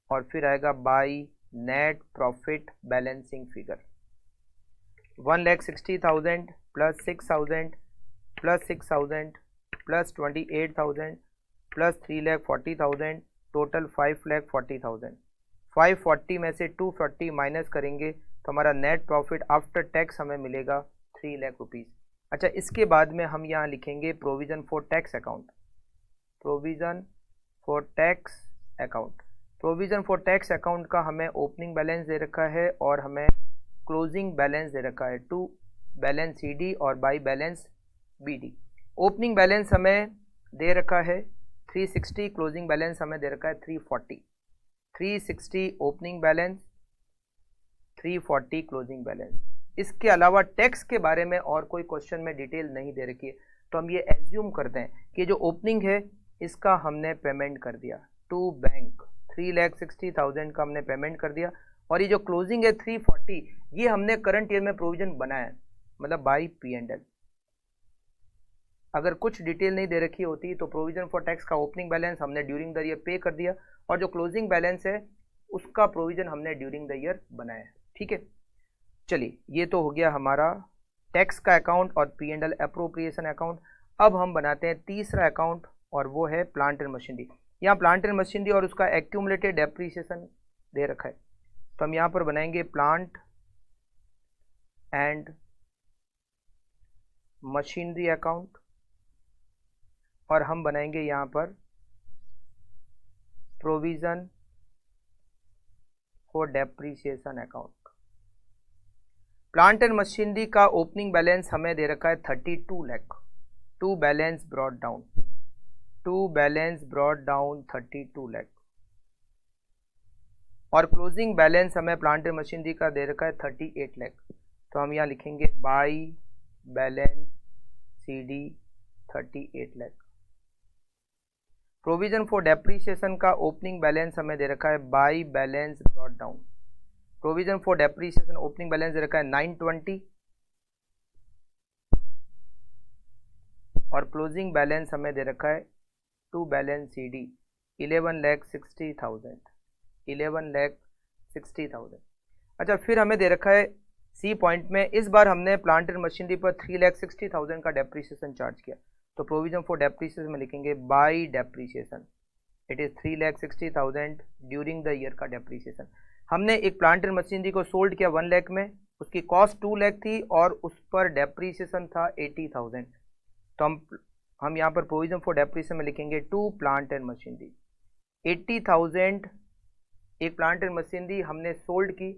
और फिर आएगा by net profit balancing figure 1,60,000 plus 6,000 plus 6,000 plus 28,000 plus 3,40,000 total 5,40,000। 540 में से 240 माइनस करेंगे तो हमारा नेट प्रॉफिट आफ्टर टैक्स हमें मिलेगा 3 लाख रुपीज़। अच्छा, इसके बाद में हम यहाँ लिखेंगे provision for tax account. Provision for tax account, provision for tax account का हमें ओपनिंग बैलेंस दे रखा है और हमें क्लोजिंग बैलेंस दे रखा है टू बैलेंस CD और by balance BD। Opening balance हमें दे रखा है 360, क्लोजिंग बैलेंस हमें दे रखा है 340। 360 ओपनिंग बैलेंस, 340 क्लोजिंग बैलेंस। इसके अलावा टैक्स के बारे में और कोई क्वेश्चन में डिटेल नहीं दे रखी है, तो हम ये एज्यूम करते हैं कि जो ओपनिंग है इसका हमने पेमेंट कर दिया टू बैंक, 3,60,000 का हमने पेमेंट कर दिया। और ये जो क्लोजिंग है 340, ये हमने करंट ईयर में प्रोविजन बनाया है, मतलब बाई P&L। अगर कुछ डिटेल नहीं दे रखी होती तो प्रोविजन फॉर टैक्स का ओपनिंग बैलेंस हमने ड्यूरिंग द ईयर पे कर दिया और जो क्लोजिंग बैलेंस है उसका प्रोविजन हमने ड्यूरिंग द ईयर बनाया है। ठीक है, चलिए ये तो हो गया हमारा टैक्स का अकाउंट और P&L अप्रोप्रिएशन अकाउंट। अब हम बनाते हैं तीसरा अकाउंट और वो है प्लांट एंड मशीनरी। यहाँ प्लांट एंड मशीनरी और उसका एक्यूमुलेटेड डेप्रिसिएशन दे रखा है, तो हम यहाँ पर बनाएंगे प्लांट एंड मशीनरी अकाउंट और हम बनाएंगे यहाँ पर provision for depreciation account. Plant and machinery का ओपनिंग बैलेंस हमें दे रखा है 32 lakh, to balance brought down, to balance brought down 32 lakh और क्लोजिंग बैलेंस हमें प्लांट एंड मशीनरी का दे रखा है 38 लाख। तो हम यहाँ लिखेंगे by balance CD 38 lakh. Provision for depreciation का ओपनिंग बैलेंस हमें दे रखा है by balance brought down. Provision for depreciation opening balance दे रखा है 920 और क्लोजिंग बैलेंस हमें दे रखा है टू बैलेंस CD 11,60,000, 11,60,000। अच्छा, फिर हमें दे रखा है C पॉइंट में इस बार हमने प्लांट एंड मशीनरी पर 3,60,000 का डेप्रिसिएशन चार्ज किया, तो प्रोविजन फॉर डेप्रिसिएशन में लिखेंगे by depreciation it is 3,60,000 during the year का डेप्रिसिएशन। हमने एक प्लांट एंड मशीनरी को सोल्ड किया 1 लाख में, उसकी कॉस्ट 2 लाख थी और उस पर डेप्रिसिएशन था 80,000। तो हम यहाँ पर प्रोविजन फॉर डेप्रिसिएशन में लिखेंगे टू प्लांट एंड मशीनरी 80,000। एक प्लांट एंड मशीनरी हमने सोल्ड की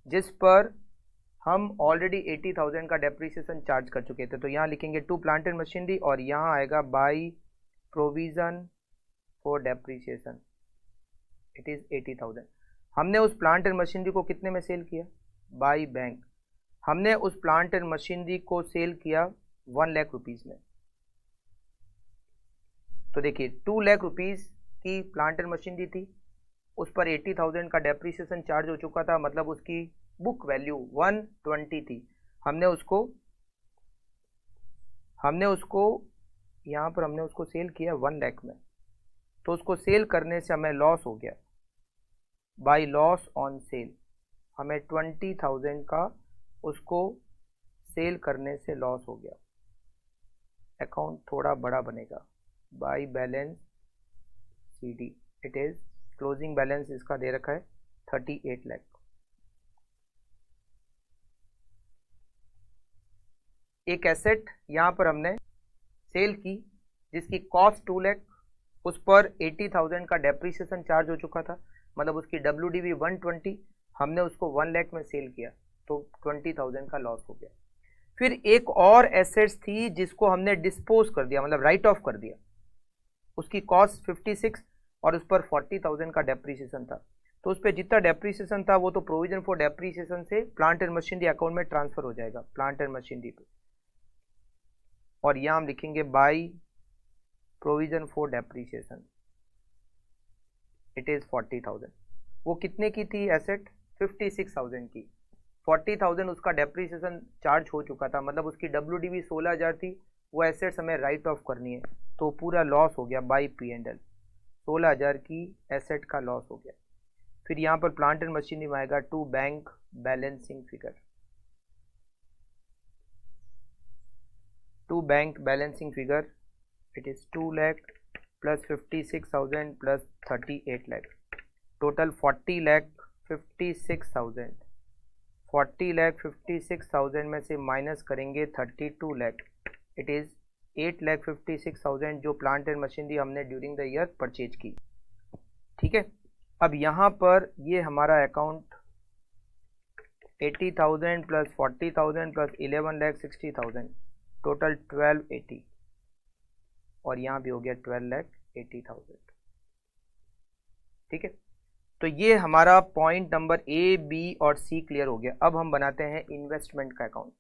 जिस पर हम ऑलरेडी 80,000 का डेप्रिसिएशन चार्ज कर चुके थे, तो यहाँ लिखेंगे टू प्लांट एंड मशीनरी और यहाँ आएगा by provision for depreciation it is 80,000। हमने उस प्लांट एंड मशीनरी को कितने में सेल किया? By bank. हमने उस प्लांट एंड मशीनरी को सेल किया 1 लाख रुपीज़ में। तो देखिए 2 लाख रुपीज़ की प्लांट एंड मशीनरी थी, उस पर 80,000 का डेप्रिसिएशन चार्ज हो चुका था, मतलब उसकी बुक वैल्यू 120 थी। हमने उसको सेल किया 1 लाख में, तो उसको सेल करने से हमें लॉस हो गया। बाय लॉस ऑन सेल हमें 20,000 का उसको सेल करने से लॉस हो गया। अकाउंट थोड़ा बड़ा बनेगा। By balance CD it is closing balance इसका दे रखा है 38 लाख। एक एसेट यहाँ पर हमने सेल की जिसकी कॉस्ट 2 लाख, उस पर 80,000 का डेप्रिसिएशन चार्ज हो चुका था, मतलब उसकी WDV 120, हमने उसको 1 लाख में सेल किया तो 20,000 का लॉस हो गया। फिर एक और एसेट्स थी जिसको हमने डिस्पोज कर दिया, मतलब राइट ऑफ कर दिया, उसकी कॉस्ट 56 और उस पर 40,000 का डेप्रीसिएशन था, तो उस पर जितना डेप्रीसिएशन था वो तो प्रोविजन फॉर डेप्रीसिएशन से प्लांट एंड मशीनरी अकाउंट में ट्रांसफर हो जाएगा, प्लांट एंड मशीनरी पे, और यहाँ हम लिखेंगे by provision for depreciation it is 40,000। वो कितने की थी एसेट? 56,000 की। 40,000 उसका डेप्रीसिएशन चार्ज हो चुका था, मतलब उसकी WDV 16,000 थी, वो एसेट्स हमें राइट ऑफ करनी है, तो पूरा लॉस हो गया बाई P&L, 16,000 की एसेट का लॉस हो गया। फिर यहाँ पर प्लांट एंड मशीनरी में आएगा to bank balancing figure, to bank balancing figure it is 2 lakh plus 56,000 plus 38 lakh, total 40 lakh 56,000। 40 lakh 56,000 में से माइनस करेंगे 32 लाख, इट इज 8 लाख 56,000 जो प्लांट एंड मशीनरी हमने ड्यूरिंग द ईयर परचेज की। ठीक है, अब यहाँ पर ये हमारा account 80,000 plus 40,000 plus 11 lakh 60,000, total 1280, और यहाँ भी हो गया 12 लाख 80,000। ठीक है, तो ये हमारा पॉइंट नंबर A, B और C क्लियर हो गया। अब हम बनाते हैं इन्वेस्टमेंट का account.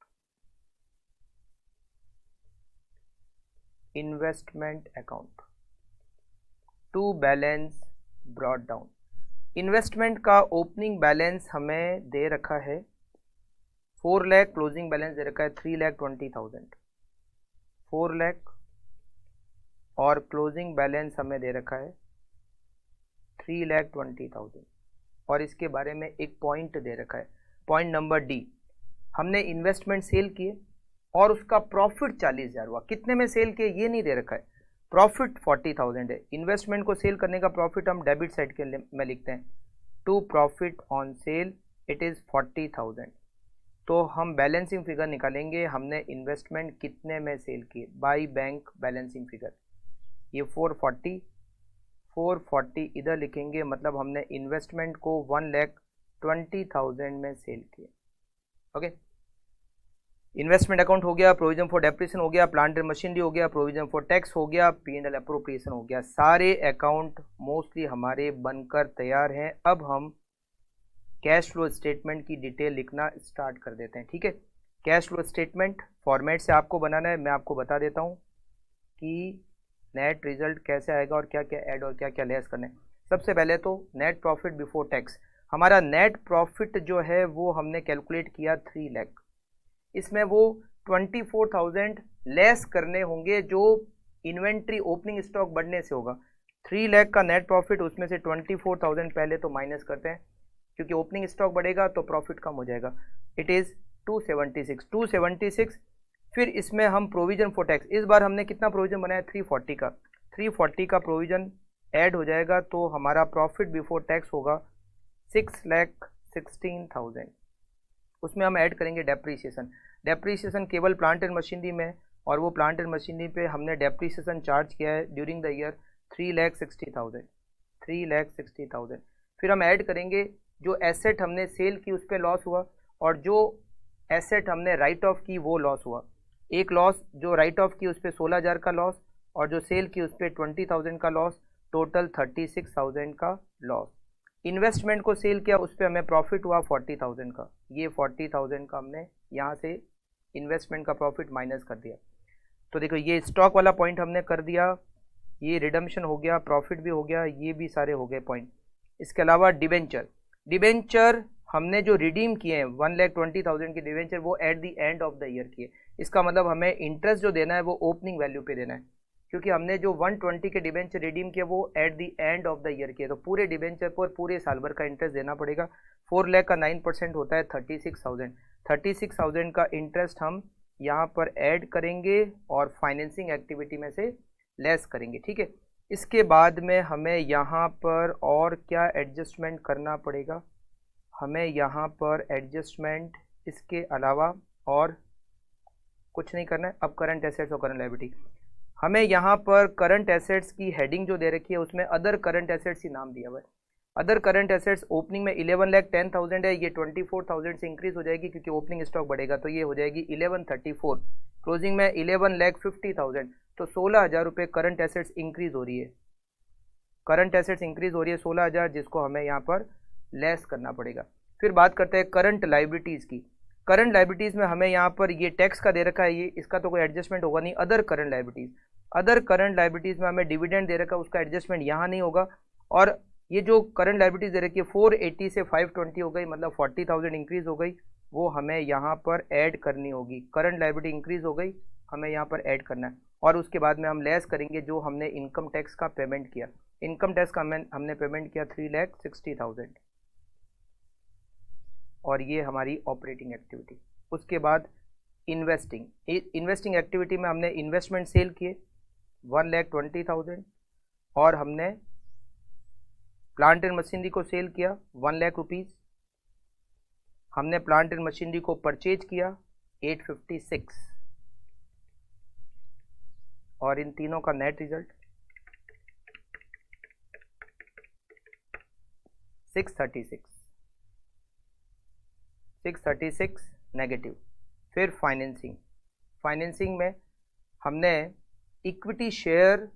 Investment account to balance brought down. Investment का ओपनिंग बैलेंस हमें दे रखा है 4 लाख, क्लोजिंग बैलेंस दे रखा है 3,20,000, 4 लाख और क्लोजिंग बैलेंस हमें दे रखा है 3,20,000, और इसके बारे में एक पॉइंट दे रखा है, पॉइंट नंबर D। हमने इन्वेस्टमेंट सेल किए और उसका प्रॉफिट 40,000 हुआ। कितने में सेल किए ये नहीं दे रखा है, प्रॉफिट 40,000 है। इन्वेस्टमेंट को सेल करने का प्रॉफिट हम डेबिट साइड के में लिखते हैं, to profit on sale it is 40,000। तो हम बैलेंसिंग फिगर निकालेंगे, हमने इन्वेस्टमेंट कितने में सेल किए बाई बैंक बैलेंसिंग फिगर, ये 440 इधर लिखेंगे, मतलब हमने इन्वेस्टमेंट को 1,20,000 में सेल किए। ओके, इन्वेस्टमेंट अकाउंट हो गया, प्रोविजन फॉर डेप्रिसिएशन हो गया, प्लांट एंड मशीनरी हो गया, प्रोविजन फॉर टैक्स हो गया, P&L अप्रोप्रिएशन हो गया। सारे अकाउंट मोस्टली हमारे बनकर तैयार हैं। अब हम कैश फ्लो स्टेटमेंट की डिटेल लिखना स्टार्ट कर देते हैं। ठीक है, कैश फ्लो स्टेटमेंट फॉर्मेट से आपको बनाना है। मैं आपको बता देता हूँ कि नेट रिजल्ट कैसे आएगा और क्या क्या ऐड और क्या क्या लेस करना है। सबसे पहले तो नेट प्रॉफिट बिफोर टैक्स। हमारा नेट प्रॉफिट जो है वो हमने कैलकुलेट किया 3 लाख, इसमें वो 24,000 लेस करने होंगे जो इन्वेंट्री ओपनिंग स्टॉक बढ़ने से होगा। 3 लाख का नेट प्रॉफिट, उसमें से 24,000 पहले तो माइनस करते हैं, क्योंकि ओपनिंग स्टॉक बढ़ेगा तो प्रॉफिट कम हो जाएगा। It is 276। फिर इसमें हम प्रोविजन फॉर टैक्स, इस बार हमने कितना प्रोविजन बनाया 340 का, 340 का प्रोविजन ऐड हो जाएगा, तो हमारा प्रॉफिट बिफोर टैक्स होगा 6,16,000। उसमें हम ऐड करेंगे डेप्रीसिएशन। डेप्रीसिएशन केवल प्लांट एंड मशीनरी में, और वो प्लांट एंड मशीनरी पे हमने डेप्रीसिएशन चार्ज किया है ड्यूरिंग द ईयर 3,60,000। फिर हम ऐड करेंगे जो एसेट हमने सेल की उस पर लॉस हुआ, और जो एसेट हमने राइट ऑफ की वो लॉस हुआ। एक लॉस जो राइट ऑफ की उस पर 16,000 का लॉस, और जो सेल की उस पर 20,000 का लॉस, टोटल 36,000 का लॉस। इन्वेस्टमेंट को सेल किया, उस पर हमें प्रॉफिट हुआ 40,000 का, ये 40,000 का हमने यहाँ से इन्वेस्टमेंट का प्रॉफिट माइनस कर दिया। तो देखो ये स्टॉक वाला पॉइंट हमने कर दिया, ये रिडम्पशन हो गया, प्रॉफिट भी हो गया, ये भी सारे हो गए पॉइंट। इसके अलावा डिबेंचर हमने जो रिडीम किए हैं 1,20,000 के डिबेंचर, वो at the end of the year किए। इसका मतलब हमें इंटरेस्ट जो देना है वो ओपनिंग वैल्यू पे देना है, क्योंकि हमने जो 120 के डिबेंचर रिडीम किए वो at the end of the year किए, तो पूरे डिबेंचर पर पूरे साल भर का इंटरेस्ट देना पड़ेगा। 4 लाख का 9% होता है 36,000 का इंटरेस्ट हम यहाँ पर ऐड करेंगे और फाइनेंसिंग एक्टिविटी में से लेस करेंगे। ठीक है, इसके बाद में हमें यहाँ पर और क्या एडजस्टमेंट करना पड़ेगा, हमें यहाँ पर एडजस्टमेंट इसके अलावा और कुछ नहीं करना है। अब करंट एसेट्स और करंट लायबिलिटी, हमें यहाँ पर करंट एसेट्स की हेडिंग जो दे रखी है उसमें अदर करंट एसेट्स ही नाम दिया हुआ है। अदर करंट एसेट्स ओपनिंग में 11,10,000 है, ये 24,000 से इंक्रीज हो जाएगी क्योंकि ओपनिंग स्टॉक बढ़ेगा, तो ये हो जाएगी 1134। क्लोजिंग में 11,50,000, तो 16,000 रुपये करंट एसेट्स इंक्रीज हो रही है। करंट एसेट्स इंक्रीज हो रही है 16,000, जिसको हमें यहाँ पर लेस करना पड़ेगा। फिर बात करते हैं करंट लाइबिलिटीज़ की। करंट लाइबिलिटीज़ में हमें यहाँ पर ये टैक्स का दे रखा है, ये इसका तो कोई एडजस्टमेंट होगा नहीं। Other current liabilities, other current liabilities में हमें डिविडेंड दे रखा है, उसका एडजस्टमेंट यहाँ नहीं होगा। और ये जो करंट लाइबिलिटीज़ दे रखी है 480 से 520 हो गई, मतलब 40,000 इंक्रीज हो गई, वो हमें यहाँ पर ऐड करनी होगी। करंट लाइबिलिटी इंक्रीज हो गई, हमें यहाँ पर ऐड करना है। और उसके बाद में हम लेस करेंगे जो हमने इनकम टैक्स का पेमेंट किया। इनकम टैक्स का हमने पेमेंट किया 3,60,000, और ये हमारी ऑपरेटिंग एक्टिविटी। उसके बाद इन्वेस्टिंग, इन्वेस्टिंग एक्टिविटी में हमने इन्वेस्टमेंट सेल किए 1,20,000, और हमने प्लांट एंड मशीनरी को सेल किया 1 लाख रुपीज़। हमने प्लांट एंड मशीनरी को परचेज किया 856, और इन तीनों का नेट रिजल्ट 636 नेगेटिव। फिर फाइनेंसिंग, फाइनेंसिंग में हमने इक्विटी शेयर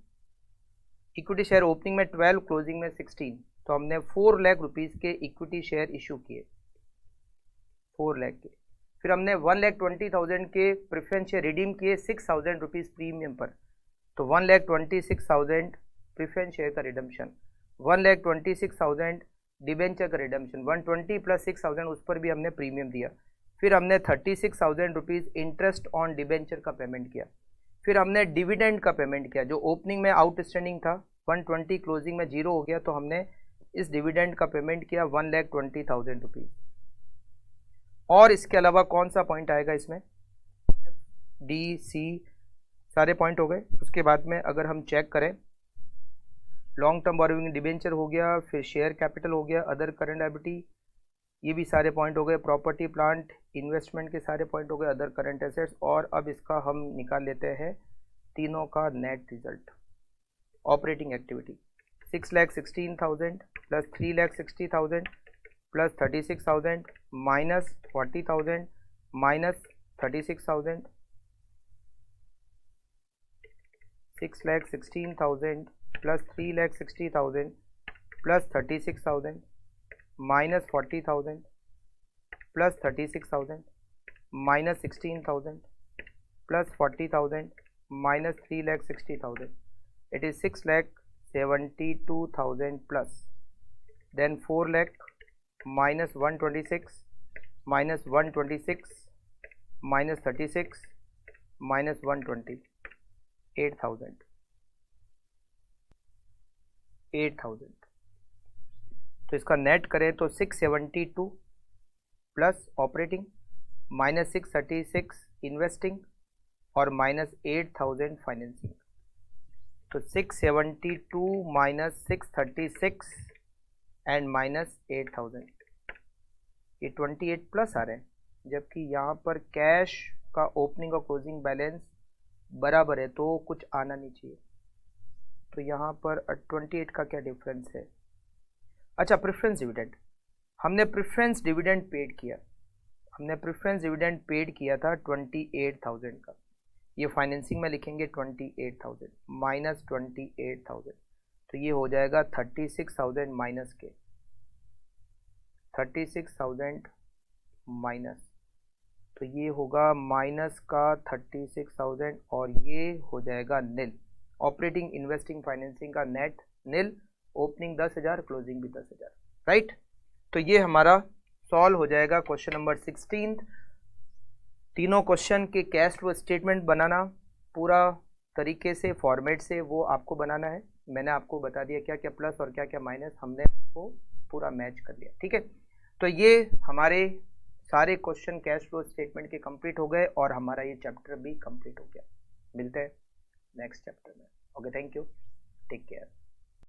ओपनिंग में 12, क्लोजिंग में 16, तो हमने 4 लाख रुपीज़ के इक्विटी शेयर इशू किए, 4 लाख के। फिर हमने 1,20,000 के प्रेफरेंस शेयर रिडीम किए 6,000 रुपीज़ प्रीमियम पर, तो 1,26,000 प्रेफरेंस शेयर का रिडम्पशन, 1,26,000 डिबेंचर का रिडम्पशन, 120 प्लस 6,000 उस पर भी हमने प्रीमियम दिया। फिर हमने 36,000 रुपीज़ इंटरेस्ट ऑन डिबेंचर का पेमेंट किया। फिर हमने डिविडेंड का पेमेंट किया, जो ओपनिंग में आउटस्टैंडिंग था 120, क्लोजिंग में 0 हो गया, तो हमने इस डिविडेंड का पेमेंट किया 1,20,000 रुपीज़। और इसके अलावा कौन सा पॉइंट आएगा इसमें, डी सी सारे पॉइंट हो गए। उसके बाद में अगर हम चेक करें, लॉन्ग टर्म बोरोइंग डिबेंचर हो गया, फिर शेयर कैपिटल हो गया, अदर करंट लायबिलिटी, ये भी सारे पॉइंट हो गए, प्रॉपर्टी प्लांट इन्वेस्टमेंट के सारे पॉइंट हो गए, अदर करंट एसेट्स। और अब इसका हम निकाल लेते हैं तीनों का net result. Operating activity 6,16,000 plus 3,60,000 plus 36,000 minus 40,000 minus 36,000, 6,16,000 plus 3,60,000 plus 36,000 minus 40,000 plus 36,000 minus 16,000 plus 40,000 minus 3,60,000, it is 6,72,000 plus, then 4 lakh minus 126 minus 126 minus 36 minus 120, 8,000। तो इसका नेट करें तो 672 प्लस ऑपरेटिंग माइनस 636 इन्वेस्टिंग और माइनस 8,000 फाइनेंसिंग। तो 672 माइनस 636 एंड माइनस 8,000, ये 28 प्लस आ रहे हैं, जबकि यहाँ पर कैश का ओपनिंग और क्लोजिंग बैलेंस बराबर है, तो कुछ आना नहीं चाहिए। तो यहाँ पर 28 का क्या डिफरेंस है। अच्छा, प्रेफरेंस डिविडेंड, हमने प्रेफरेंस डिविडेंड पेड किया, हमने प्रेफरेंस डिविडेंड पेड किया था 28,000 का। ये फाइनेंसिंग में लिखेंगे 28,000 माइनस 28,000, तो ये हो जाएगा 36,000 माइनस के 36,000 माइनस, तो ये होगा माइनस का 36,000 और ये हो जाएगा नील। ऑपरेटिंग इन्वेस्टिंग फाइनेंसिंग का नेट नील, ओपनिंग 10,000 क्लोजिंग भी 10,000, राइट। तो ये हमारा सॉल्व हो जाएगा क्वेश्चन नंबर 16। तीनों क्वेश्चन के कैश फ्लो स्टेटमेंट बनाना पूरा तरीके से फॉर्मेट से वो आपको बनाना है। मैंने आपको बता दिया क्या क्या प्लस और क्या क्या माइनस, हमने वो पूरा मैच कर लिया, ठीक है। तो ये हमारे सारे क्वेश्चन कैश फ्लो स्टेटमेंट के कंप्लीट हो गए और हमारा ये चैप्टर भी कंप्लीट हो गया। मिलते हैं नेक्स्ट चैप्टर में। Okay, thank you, take care.